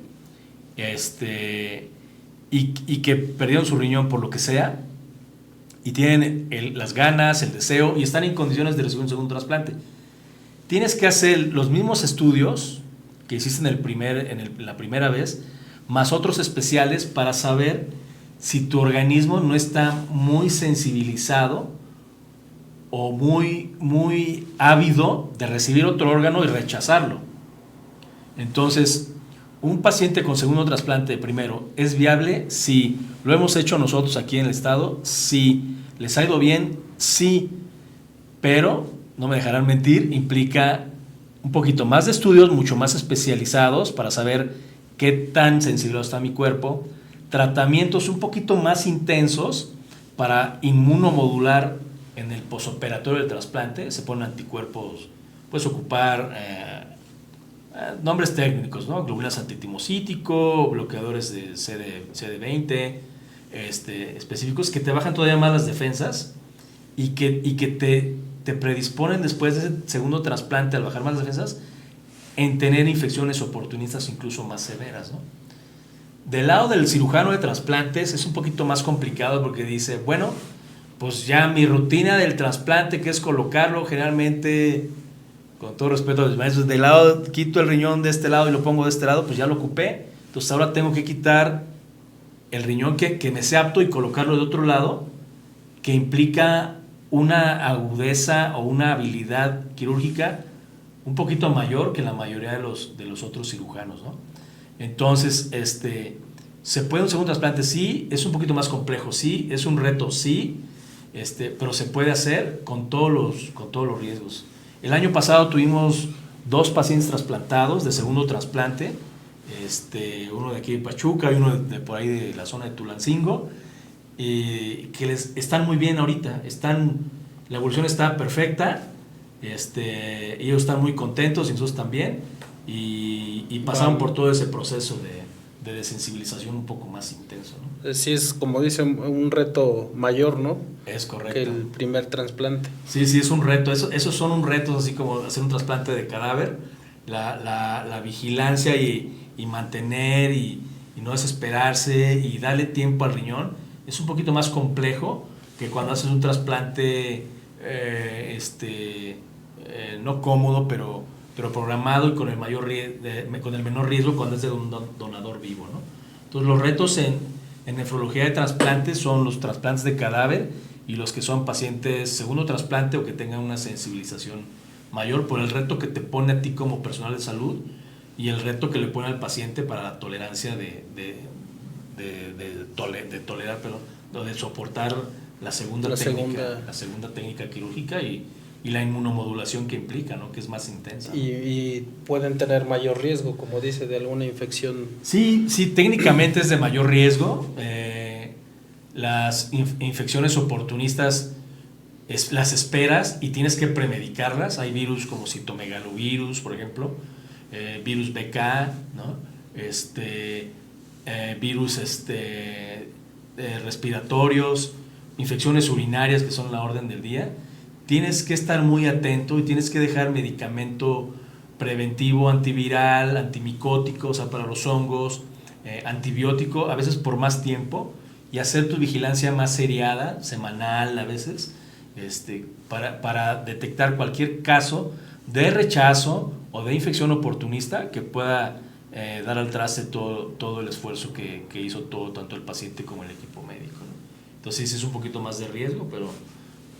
y que perdieron su riñón por lo que sea, y tienen las ganas, el deseo, y están en condiciones de recibir un segundo trasplante. Tienes que hacer los mismos estudios que hiciste en la primera vez, más otros especiales para saber si tu organismo no está muy sensibilizado o muy ávido de recibir otro órgano y rechazarlo. Entonces, un paciente con segundo trasplante primero, ¿es viable? Sí. ¿Lo hemos hecho nosotros aquí en el estado? Sí. ¿Les ha ido bien? Sí. Pero, no me dejarán mentir, implica un poquito más de estudios, mucho más especializados para saber qué tan sensible está mi cuerpo, tratamientos un poquito más intensos para inmunomodular en el posoperatorio del trasplante. Se ponen anticuerpos, puedes ocupar nombres técnicos, ¿no? Globulinas antitimocítico, bloqueadores de CD20, específicos que te bajan todavía más las defensas y que te predisponen después de ese segundo trasplante, al bajar más las defensas, en tener infecciones oportunistas incluso más severas, ¿no? Del lado del cirujano de trasplantes es un poquito más complicado porque dice, bueno, pues ya mi rutina del trasplante, que es colocarlo generalmente, con todo respeto a los maestros, del lado quito el riñón de este lado y lo pongo de este lado, pues ya lo ocupé, entonces ahora tengo que quitar el riñón que me sea apto y colocarlo de otro lado, que implica una agudeza o una habilidad quirúrgica un poquito mayor que la mayoría de los otros cirujanos, ¿no? Entonces, ¿se puede un segundo trasplante? Sí. ¿Es un poquito más complejo? Sí. ¿Es un reto? Sí. Pero se puede hacer con todos los riesgos. El año pasado tuvimos 2 pacientes trasplantados de segundo trasplante, uno de aquí de Pachuca y uno de por ahí de la zona de Tulancingo, que están muy bien ahorita, la evolución está perfecta, ellos están muy contentos y nosotros también, y pasaron por todo ese proceso de desensibilización un poco más intenso, ¿no? Sí, es como dicen, un reto mayor, ¿no? Es correcto. Que el primer trasplante. Sí, es un reto. Esos son un reto, así como hacer un trasplante de cadáver, la vigilancia y mantener y no desesperarse y darle tiempo al riñón. Es un poquito más complejo que cuando haces un trasplante no cómodo, pero programado y con el menor riesgo cuando es de un donador vivo, ¿no? Entonces los retos en nefrología de trasplantes son los trasplantes de cadáver y los que son pacientes segundo trasplante o que tengan una sensibilización mayor por el reto que te pone a ti como personal de salud y el reto que le pone al paciente para la tolerancia de soportar la segunda técnica quirúrgica y la inmunomodulación que implica, ¿no? Que es más intensa, ¿no? Y pueden tener mayor riesgo, como dice, de alguna infección. Sí, técnicamente es de mayor riesgo. Las infecciones oportunistas las esperas y tienes que premedicarlas. Hay virus como citomegalovirus, por ejemplo, virus BK, ¿no? Virus respiratorios, infecciones urinarias que son la orden del día. Tienes que estar muy atento y tienes que dejar medicamento preventivo, antiviral, antimicótico, o sea, para los hongos, antibiótico, a veces por más tiempo, y hacer tu vigilancia más seriada, semanal a veces, para detectar cualquier caso de rechazo o de infección oportunista que pueda dar al traste todo el esfuerzo que hizo tanto el paciente como el equipo médico, ¿no? Entonces sí es un poquito más de riesgo,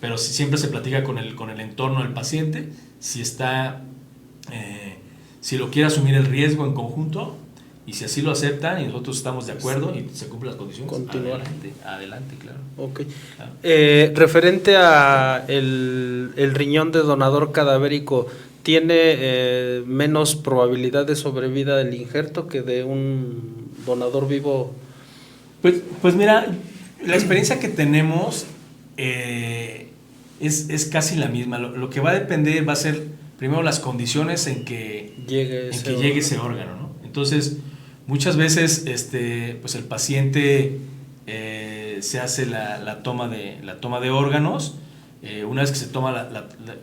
pero siempre se platica con el entorno del paciente, si lo quiere asumir el riesgo en conjunto, y si así lo aceptan y nosotros estamos de acuerdo y se cumplen las condiciones, continuar. Adelante, claro. Okay. Claro. Referente a el riñón de donador cadavérico, ¿tiene menos probabilidad de sobrevida del injerto que de un donador vivo? Pues mira, la experiencia que tenemos es casi la misma. Lo que va a depender va a ser primero las condiciones en que llegue ese órgano, ¿no? Entonces, muchas veces pues el paciente se hace la toma de órganos. Una vez que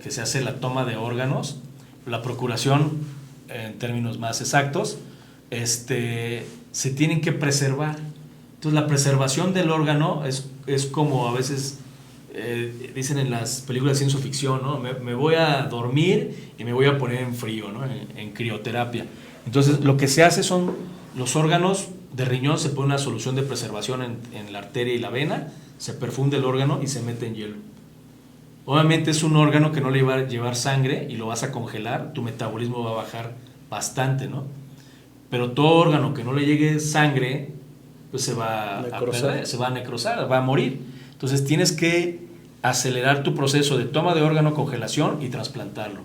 que se hace la toma de órganos, la procuración, en términos más exactos, se tienen que preservar. Entonces, la preservación del órgano es como a veces dicen en las películas de ciencia ficción, ¿no? Me voy a dormir y me voy a poner en frío, ¿no? En crioterapia. Entonces, lo que se hace son los órganos de riñón se pone una solución de preservación en la arteria y la vena, se perfunde el órgano y se mete en hielo. Obviamente es un órgano que no le va a llevar sangre y lo vas a congelar, tu metabolismo va a bajar bastante, ¿no? Pero todo órgano que no le llegue sangre, pues se va a perder, se va a necrosar, va a morir. Entonces tienes que acelerar tu proceso de toma de órgano, congelación y trasplantarlo.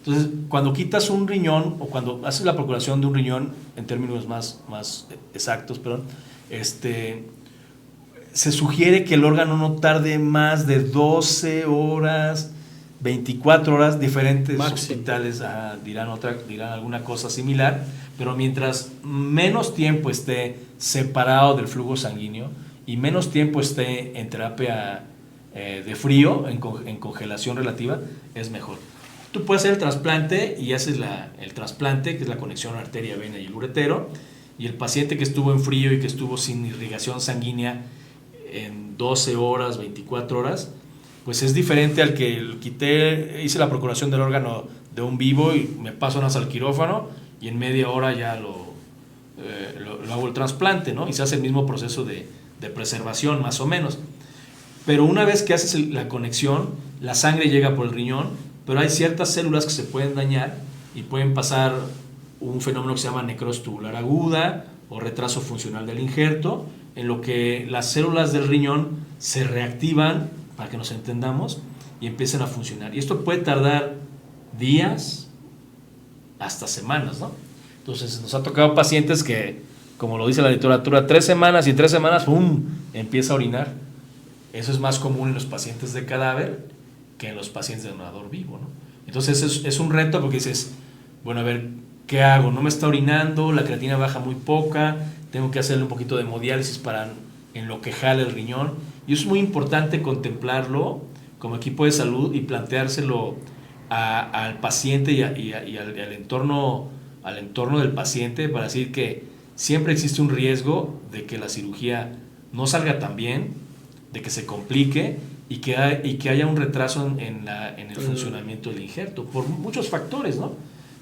Entonces, cuando quitas un riñón o cuando haces la procuración de un riñón, en términos más exactos, se sugiere que el órgano no tarde más de 12 horas, 24 horas. Diferentes hospitales dirán alguna cosa similar, pero mientras menos tiempo esté separado del flujo sanguíneo y menos tiempo esté en terapia de frío, en congelación relativa, es mejor. Tú puedes hacer el trasplante y haces el trasplante, que es la conexión arteria, vena y el uretero, y el paciente que estuvo en frío y que estuvo sin irrigación sanguínea en 12 horas, 24 horas, pues es diferente al que hice la procuración del órgano de un vivo y me paso unas al quirófano y en media hora ya lo hago el trasplante, ¿no? Y se hace el mismo proceso de preservación, más o menos. Pero una vez que haces la conexión, la sangre llega por el riñón, pero hay ciertas células que se pueden dañar y pueden pasar un fenómeno que se llama necrosis tubular aguda o retraso funcional del injerto, en lo que las células del riñón se reactivan, para que nos entendamos, y empiezan a funcionar. Y esto puede tardar días hasta semanas, ¿no? Entonces nos ha tocado pacientes que, como lo dice la literatura, 3 semanas y en 3 semanas ¡pum!, empieza a orinar. Eso es más común en los pacientes de cadáver que en los pacientes de donador vivo, ¿no? Entonces es un reto porque dices, bueno, a ver, ¿qué hago? No me está orinando, la creatina baja muy poca, tengo que hacerle un poquito de hemodiálisis para en lo que jale el riñón. Y es muy importante contemplarlo como equipo de salud y planteárselo al paciente y al entorno del paciente, para decir que siempre existe un riesgo de que la cirugía no salga tan bien, de que se complique y que haya un retraso en el funcionamiento del injerto, por muchos factores, ¿no?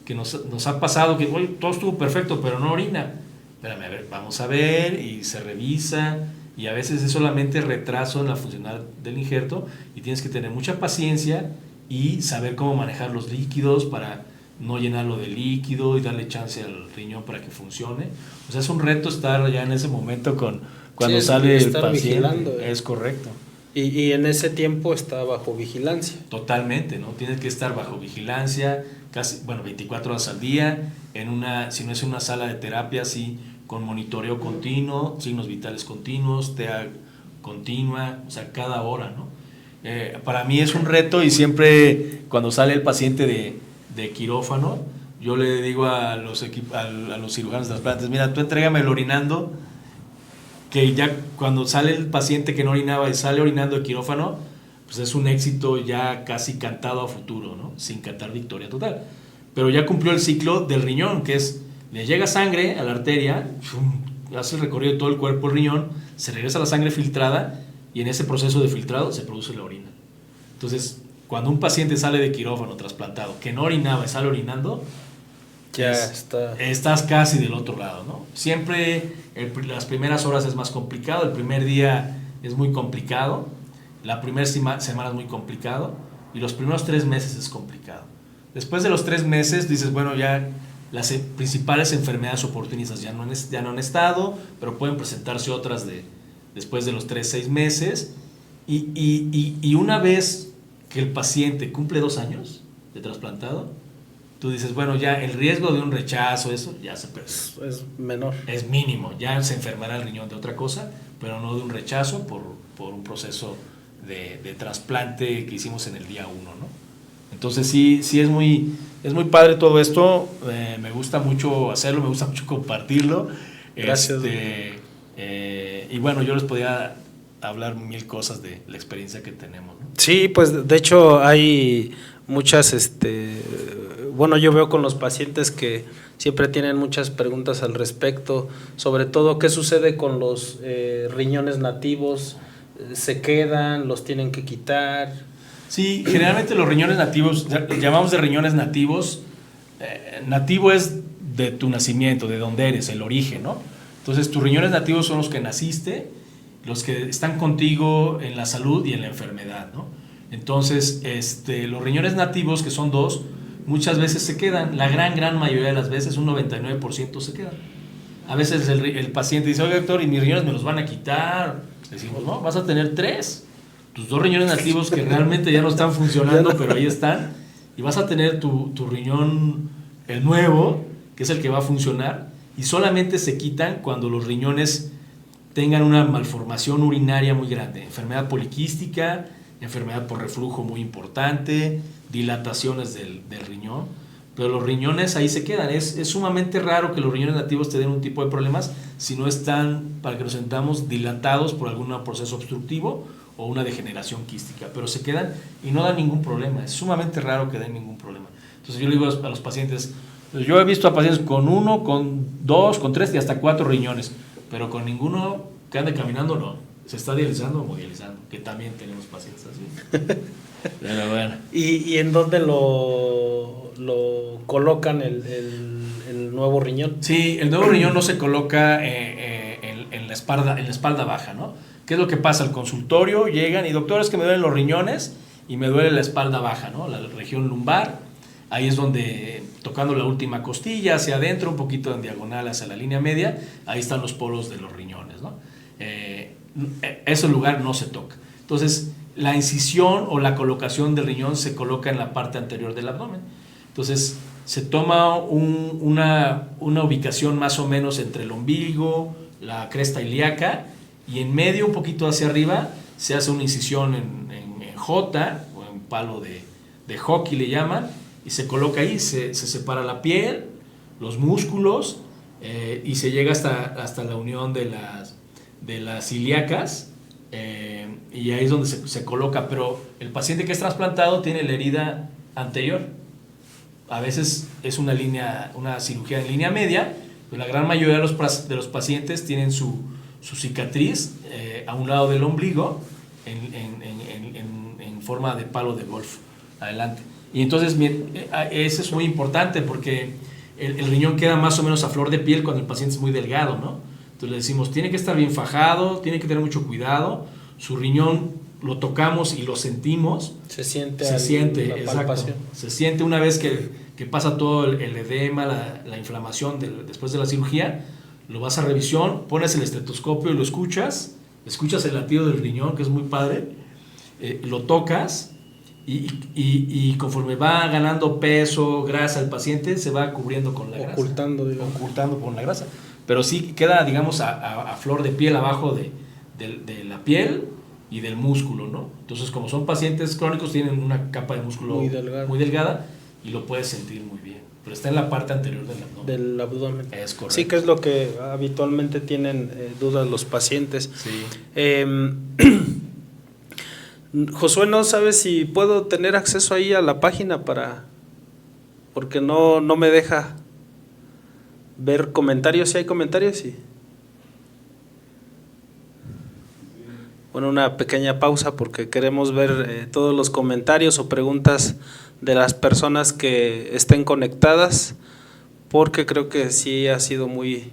Que nos ha pasado que todo estuvo perfecto, pero no orina. Espérame, a ver, vamos a ver, y se revisa, y a veces es solamente retraso en la funcionalidad del injerto, y tienes que tener mucha paciencia y saber cómo manejar los líquidos para no llenarlo de líquido y darle chance al riñón para que funcione. O sea, es un reto estar ya en ese momento cuando sale el paciente. Vigilando, es correcto. Y en ese tiempo está bajo vigilancia. Totalmente, ¿no? Tienes que estar bajo vigilancia, 24 horas al día, si no es en una sala de terapia, sí, con monitoreo continuo, signos vitales continuos, TEA continua, o sea, cada hora, ¿no? Para mí es un reto, y siempre cuando sale el paciente de quirófano, yo le digo a los cirujanos de trasplantes, mira, tú entrégamelo orinando, que ya cuando sale el paciente que no orinaba y sale orinando de quirófano, pues es un éxito ya casi cantado a futuro, ¿no? Sin cantar victoria total. Pero ya cumplió el ciclo del riñón, que es, le llega sangre a la arteria, hace el recorrido de todo el cuerpo el riñón, se regresa la sangre filtrada, y en ese proceso de filtrado se produce la orina. Entonces, cuando un paciente sale de quirófano trasplantado, que no orinaba y sale orinando, ya estás casi del otro lado, ¿no? Siempre las primeras horas es más complicado, el primer día es muy complicado, la primera semana es muy complicado, y los primeros 3 meses es complicado. Después de los 3 meses dices, bueno, ya las principales enfermedades oportunistas ya no han estado, pero pueden presentarse otras después de los 3-6 meses, y una vez que el paciente cumple 2 años de trasplantado, tú dices, bueno, ya el riesgo de un rechazo, eso ya se perdió. Es menor. Es mínimo, ya se enfermará el riñón de otra cosa, pero no de un rechazo por un proceso de trasplante que hicimos en el día 1, ¿no? Entonces sí es muy padre todo esto, me gusta mucho hacerlo, me gusta mucho compartirlo. Gracias. Y bueno, yo les podía hablar 1000 cosas de la experiencia que tenemos, ¿no? Sí, pues de hecho hay muchas, bueno, yo veo con los pacientes que siempre tienen muchas preguntas al respecto, sobre todo qué sucede con los riñones nativos, se quedan, los tienen que quitar. Sí, generalmente los riñones nativos, llamamos de riñones nativos, nativo es de tu nacimiento, de donde eres, el origen, ¿no? Entonces, tus riñones nativos son los que naciste, los que están contigo en la salud y en la enfermedad, ¿no? Entonces, los riñones nativos, que son 2, muchas veces se quedan, la gran mayoría de las veces, un 99% se quedan. A veces el paciente dice, oye doctor, ¿y mis riñones me los van a quitar? Le decimos, no, vas a tener 3, tus 2 riñones nativos que realmente ya no están funcionando, pero ahí están, y vas a tener tu riñón, el nuevo, que es el que va a funcionar, y solamente se quitan cuando los riñones tengan una malformación urinaria muy grande, enfermedad poliquística, enfermedad por reflujo muy importante, dilataciones del riñón, pero los riñones ahí se quedan. Es sumamente raro que los riñones nativos te den un tipo de problemas si no están, para que nos sentamos, dilatados por algún proceso obstructivo o una degeneración quística, pero se quedan y no dan ningún problema. Es sumamente raro que den ningún problema. Entonces yo le digo a los pacientes, yo he visto a pacientes con 1, con 2, con 3 y hasta 4 riñones, pero con ninguno que ande caminando no. Se está dializando o hemodializando, que también tenemos pacientes así. Pero bueno. ¿Y en dónde lo colocan el nuevo riñón? Sí, el nuevo riñón no se coloca en la espalda baja, ¿no? ¿Qué es lo que pasa? Al consultorio llegan y doctor, es que me duelen los riñones y me duele la espalda baja, ¿no? La región lumbar. Ahí es donde, tocando la última costilla hacia adentro, un poquito en diagonal hacia la línea media, ahí están los polos de los riñones, ¿no? Ese lugar no se toca. Entonces, la incisión o la colocación del riñón se coloca en la parte anterior del abdomen. Entonces, se toma una ubicación más o menos entre el ombligo, la cresta ilíaca, y en medio, un poquito hacia arriba, se hace una incisión en J, o en palo de hockey le llaman, y se coloca ahí, se separa la piel, los músculos, y se llega hasta la unión de las ilíacas, y ahí es donde se coloca. Pero el paciente que es trasplantado tiene la herida anterior. A veces es una cirugía en línea media, pero la gran mayoría de los pacientes tienen su cicatriz a un lado del ombligo en forma de palo de golf adelante. Y entonces eso es muy importante porque el riñón queda más o menos a flor de piel cuando el paciente es muy delgado, ¿no? Entonces le decimos, tiene que estar bien fajado, tiene que tener mucho cuidado, su riñón lo tocamos y lo sentimos. Se siente, exacto. Se siente una vez que pasa todo el edema, la inflamación después de la cirugía, lo vas a revisión, pones el estetoscopio y lo escuchas el latido del riñón, que es muy padre, lo tocas y conforme va ganando peso, grasa el paciente, se va cubriendo con la grasa. Ocultando con la grasa. Pero sí queda, digamos, a flor de piel abajo de la piel y del músculo, ¿no? Entonces, como son pacientes crónicos, tienen una capa de músculo muy delgada y lo puedes sentir muy bien. Pero está en la parte anterior del abdomen. Es correcto. Sí, que es lo que habitualmente tienen dudas los pacientes. Sí. Josué, ¿no sabes si puedo tener acceso ahí a la página porque no me deja ver comentarios? Si hay comentarios, sí. Bueno, una pequeña pausa porque queremos ver todos los comentarios o preguntas de las personas que estén conectadas, porque creo que sí ha sido muy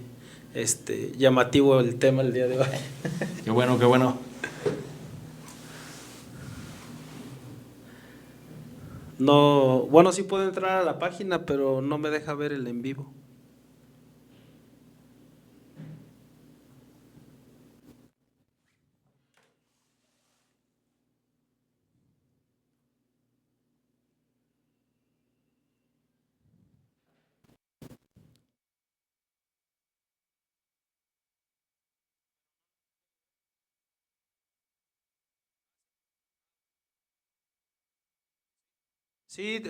llamativo el tema el día de hoy. Qué bueno, qué bueno. No, bueno, sí puedo entrar a la página, pero no me deja ver el en vivo. Sí,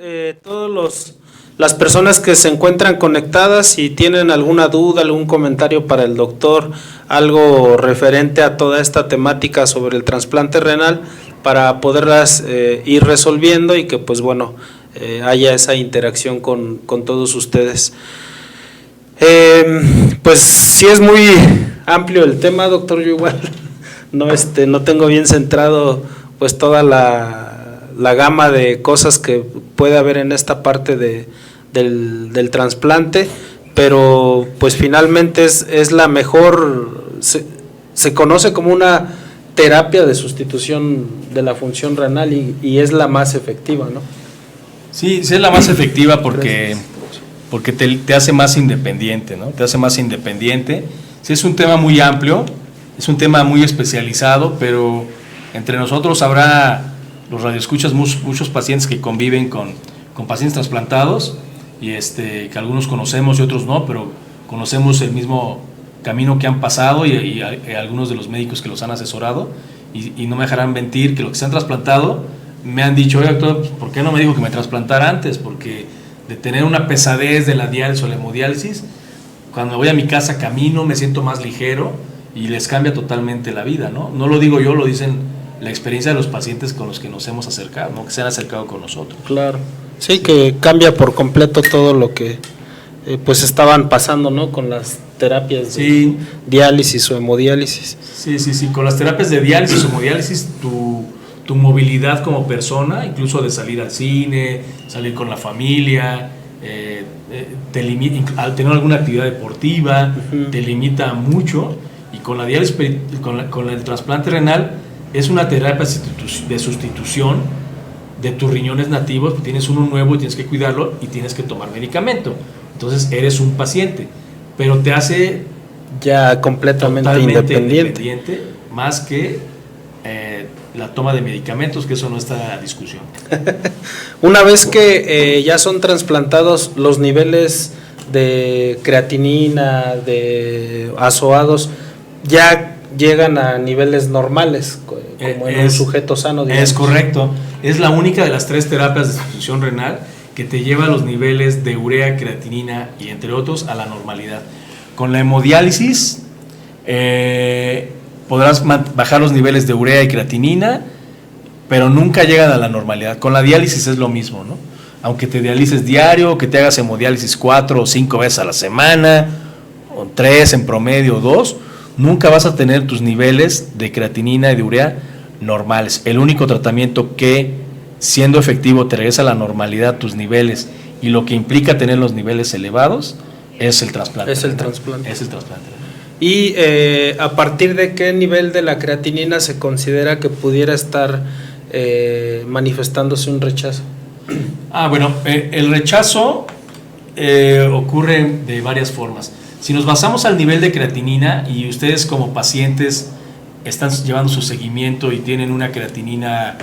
todas las personas que se encuentran conectadas, si tienen alguna duda, algún comentario para el doctor, algo referente a toda esta temática sobre el trasplante renal, para poderlas ir resolviendo y que pues bueno, haya esa interacción con todos ustedes. Pues sí es muy amplio el tema, doctor, yo igual no tengo bien centrado pues toda la gama de cosas que puede haber en esta parte del trasplante, pero pues finalmente es la mejor, se conoce como una terapia de sustitución de la función renal y es la más efectiva, ¿no? Sí, es la más efectiva porque te hace más independiente, ¿no? Te hace más independiente. Sí, es un tema muy amplio, es un tema muy especializado, pero entre nosotros habrá, los radioescuchas, muchos pacientes que conviven con pacientes trasplantados y que algunos conocemos y otros no, pero conocemos el mismo camino que han pasado y algunos de los médicos que los han asesorado y no me dejarán mentir que los que se han trasplantado me han dicho, oye doctor, ¿por qué no me dijo que me trasplantara antes? Porque de tener una pesadez de la diálisis o la hemodiálisis, cuando voy a mi casa camino, me siento más ligero y les cambia totalmente la vida, ¿no? No lo digo yo, lo dicen la experiencia de los pacientes con los que nos hemos acercado, ¿no? Que se han acercado con nosotros. Claro, sí, que cambia por completo todo lo que pues estaban pasando, ¿no? Con las terapias de diálisis o hemodiálisis. Sí, con las terapias de diálisis o hemodiálisis tu movilidad como persona, incluso de salir al cine, salir con la familia, te limita, al tener alguna actividad deportiva, te limita mucho, y con la diálisis, con el trasplante renal, es una terapia de sustitución de tus riñones nativos, pues tienes uno nuevo y tienes que cuidarlo y tienes que tomar medicamento. Entonces eres un paciente, pero te hace ya completamente independiente, más que la toma de medicamentos, que eso no está a discusión. Una vez que ya son trasplantados, los niveles de creatinina, de azoados, ya llegan a niveles normales, como en un sujeto sano, digamos. Es correcto, es la única de las 3 terapias de sustitución renal que te lleva los niveles de urea, creatinina y entre otros a la normalidad. Con la hemodiálisis podrás bajar los niveles de urea y creatinina, pero nunca llegan a la normalidad. Con la diálisis es lo mismo, ¿no? Aunque te dialices diario, que te hagas hemodiálisis 4 o 5 veces a la semana, o 3 en promedio, 2, nunca vas a tener tus niveles de creatinina y de urea normales. El único tratamiento que, siendo efectivo, te regresa a la normalidad tus niveles y lo que implica tener los niveles elevados es el trasplante. Es el trasplante. ¿Y a partir de qué nivel de la creatinina se considera que pudiera estar manifestándose un rechazo? Bueno, el rechazo ocurre de varias formas. Si nos basamos al nivel de creatinina y ustedes como pacientes están llevando su seguimiento y tienen una creatinina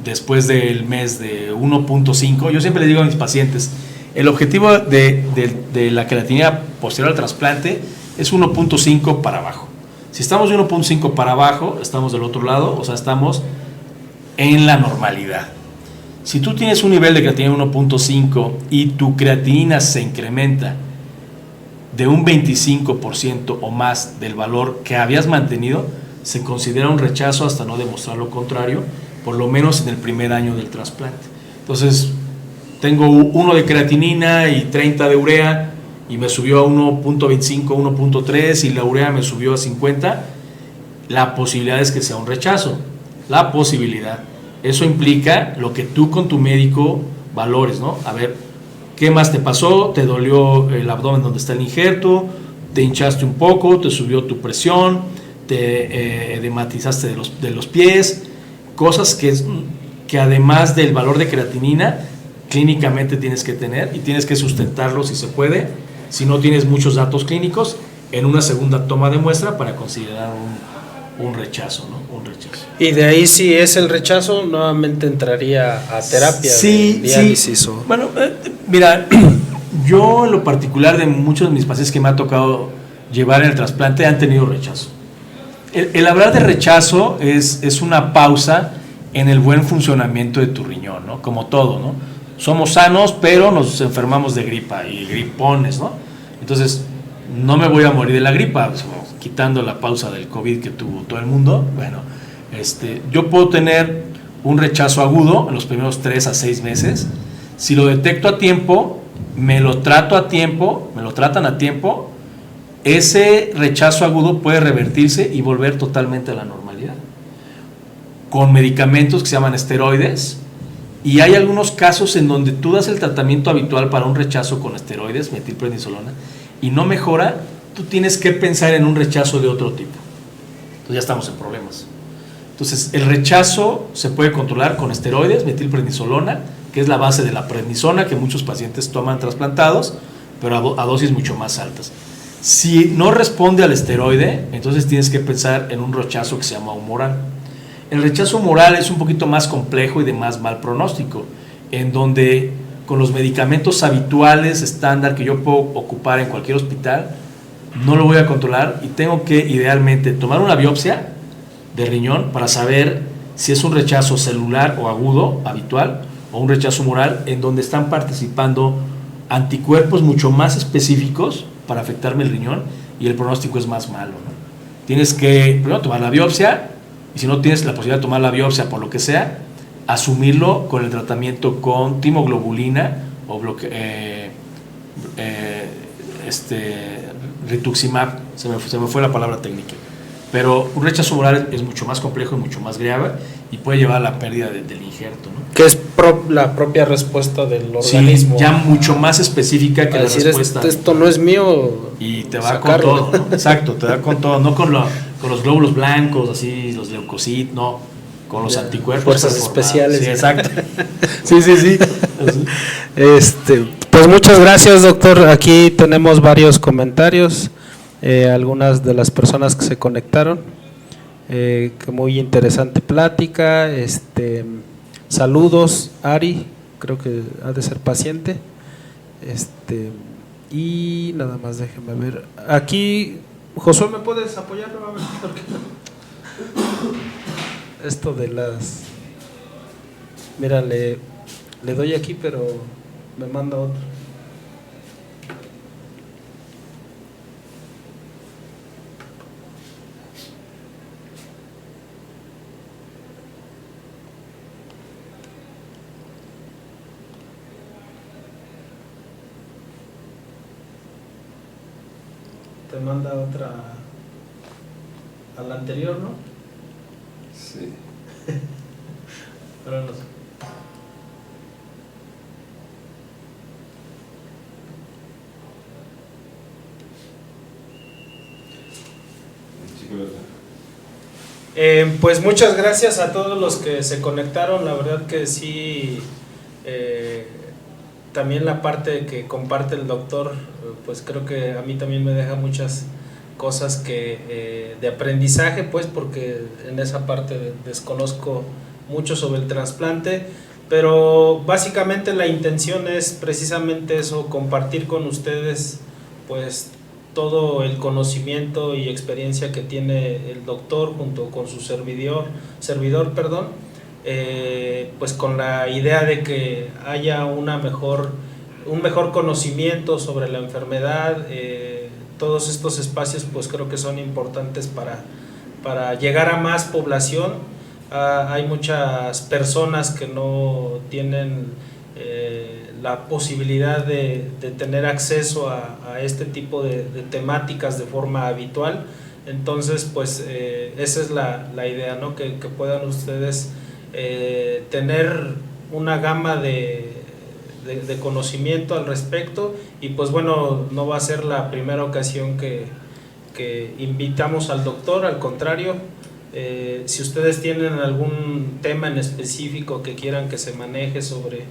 después del mes de 1.5, yo siempre les digo a mis pacientes, el objetivo de la creatinina posterior al trasplante es 1.5 para abajo. Si estamos de 1.5 para abajo, estamos del otro lado, o sea, estamos en la normalidad. Si tú tienes un nivel de creatinina 1.5 y tu creatinina se incrementa de un 25% o más del valor que habías mantenido, se considera un rechazo hasta no demostrar lo contrario, por lo menos en el primer año del trasplante. Entonces, tengo 1 de creatinina y 30 de urea y me subió a 1.25, 1.3 y la urea me subió a 50, la posibilidad es que sea un rechazo. La posibilidad. Eso implica lo que tú con tu médico valores, ¿no? A ver, ¿qué más te pasó? ¿Te dolió el abdomen donde está el injerto? ¿Te hinchaste un poco? ¿Te subió tu presión? ¿Te edematizaste de los pies? Cosas que además del valor de creatinina, clínicamente tienes que tener y tienes que sustentarlo si se puede, si no tienes muchos datos clínicos, en una segunda toma de muestra para considerar un rechazo, ¿no? Un rechazo. Y de ahí, si es el rechazo, nuevamente entraría a terapia de diálisis. Sí. Bueno, mira, yo en lo particular de muchos de mis pacientes que me ha tocado llevar en el trasplante han tenido rechazo. El hablar de rechazo es una pausa en el buen funcionamiento de tu riñón, ¿no? Como todo, ¿no? Somos sanos, pero nos enfermamos de gripa y gripones, ¿no? Entonces, no me voy a morir de la gripa, quitando la pausa del COVID que tuvo todo el mundo. Bueno, yo puedo tener un rechazo agudo en los primeros 3 a 6 meses. Si lo detecto a tiempo, me lo tratan a tiempo, ese rechazo agudo puede revertirse y volver totalmente a la normalidad. Con medicamentos que se llaman esteroides, y hay algunos casos en donde tú das el tratamiento habitual para un rechazo con esteroides, metilprednisolona, y no mejora, tú tienes que pensar en un rechazo de otro tipo. Entonces ya estamos en problemas. Entonces el rechazo se puede controlar con esteroides, metilprednisolona, que es la base de la prednisona que muchos pacientes toman trasplantados, pero a dosis mucho más altas. Si no responde al esteroide, entonces tienes que pensar en un rechazo que se llama humoral. El rechazo humoral es un poquito más complejo y de más mal pronóstico, en donde con los medicamentos habituales estándar que yo puedo ocupar en cualquier hospital, no lo voy a controlar y tengo que idealmente tomar una biopsia de riñón para saber si es un rechazo celular o agudo habitual o un rechazo humoral en donde están participando anticuerpos mucho más específicos para afectarme el riñón y el pronóstico es más malo, ¿no? Tienes que primero tomar la biopsia y si no tienes la posibilidad de tomar la biopsia por lo que sea, asumirlo con el tratamiento con timoglobulina o rituximab, se me fue la palabra técnica. Pero un rechazo humoral es mucho más complejo y mucho más grave y puede llevar a la pérdida del injerto, ¿no? Que es la propia respuesta del organismo. Sí, ya mucho más específica que la respuesta. Esto no es mío. Y te va con todo, ¿no? Exacto, te da con todo, no con los glóbulos blancos, así, los leucocitos, no, con los anticuerpos. Fuerzas especiales. Sí, exacto. Sí. Pues muchas gracias, doctor. Aquí tenemos varios comentarios. Algunas de las personas que se conectaron, que muy interesante plática, saludos, Ari, creo que ha de ser paciente, y nada más déjeme ver, aquí, Josué, ¿me puedes apoyar nuevamente? Esto de las, mira, le doy aquí, pero me manda otro. Te manda otra a la anterior, ¿no? Sí. Pero no sé. Pues muchas gracias a todos los que se conectaron, la verdad que sí, también la parte que comparte el doctor, pues creo que a mí también me deja muchas cosas que de aprendizaje, pues porque en esa parte desconozco mucho sobre el trasplante, pero básicamente la intención es precisamente eso, compartir con ustedes pues todo el conocimiento y experiencia que tiene el doctor junto con su servidor, pues con la idea de que haya un mejor conocimiento sobre la enfermedad. Todos estos espacios pues creo que son importantes para llegar a más población. Hay muchas personas que no tienen la posibilidad de tener acceso a este tipo de temáticas de forma habitual. Entonces pues esa es la idea, ¿no? Que puedan ustedes tener una gama de conocimiento al respecto, y pues bueno, no va a ser la primera ocasión que invitamos al doctor, al contrario, si ustedes tienen algún tema en específico que quieran que se maneje sobre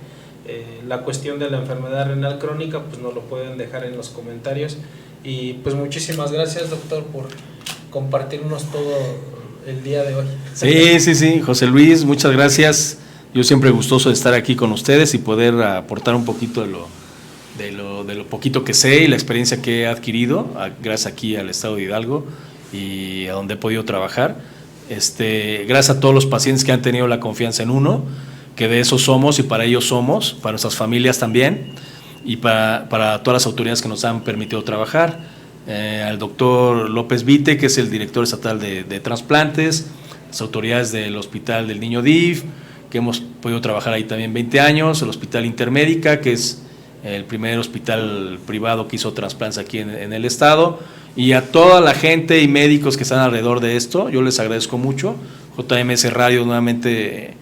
la cuestión de la enfermedad renal crónica, pues nos lo pueden dejar en los comentarios. Y pues muchísimas gracias, doctor, por compartirnos todo el día de hoy. Sí, José Luis, muchas gracias. Yo siempre gustoso de estar aquí con ustedes y poder aportar un poquito de lo poquito que sé y la experiencia que he adquirido gracias aquí al estado de Hidalgo y a donde he podido trabajar. Gracias a todos los pacientes que han tenido la confianza en uno, que de eso somos y para ellos somos, para nuestras familias también y para todas las autoridades que nos han permitido trabajar. Al doctor López Vite, que es el director estatal de trasplantes, las autoridades del Hospital del Niño DIF, que hemos podido trabajar ahí también 20 años, el Hospital Intermédica, que es el primer hospital privado que hizo trasplantes aquí en el estado, y a toda la gente y médicos que están alrededor de esto, yo les agradezco mucho. JMS Radio nuevamente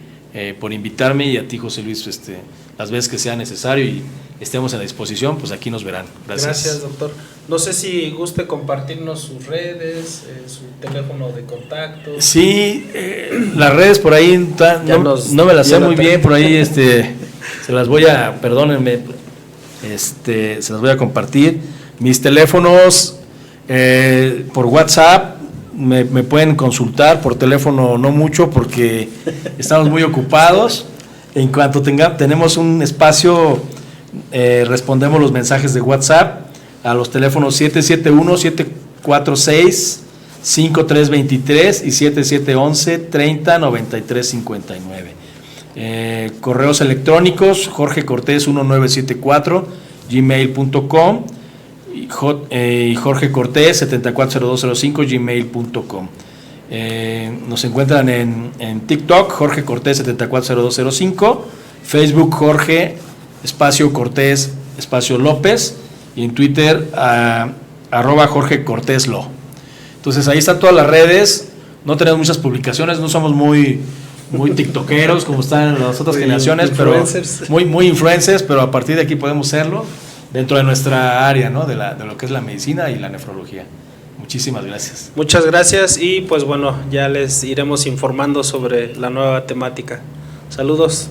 por invitarme, y a ti, José Luis, las veces que sea necesario y estemos a la disposición, pues aquí nos verán. Gracias, doctor. No sé si guste compartirnos sus redes, su teléfono de contacto. Sí, las redes por ahí no me las sé muy bien, por ahí se las voy a, perdónenme, se las voy a compartir. Mis teléfonos por WhatsApp me pueden consultar, por teléfono no mucho porque estamos muy ocupados. En cuanto tenemos un espacio, respondemos los mensajes de WhatsApp a los teléfonos 771-746-5323 y 7711-309359. Correos electrónicos: jorgecortés1974 gmail.com y jorgecortés740205 gmail.com. Nos encuentran en TikTok, Jorge Cortés 740205, Facebook Jorge espacio Cortés espacio López, y en Twitter @Jorge Cortés Lo. Entonces ahí están todas las redes. No tenemos muchas publicaciones, no somos muy tiktokeros como están las otras generaciones, pero muy influencers, pero a partir de aquí podemos serlo dentro de nuestra área, ¿no? de lo que es la medicina y la nefrología. Muchísimas gracias. Muchas gracias, y pues bueno, ya les iremos informando sobre la nueva temática. Saludos.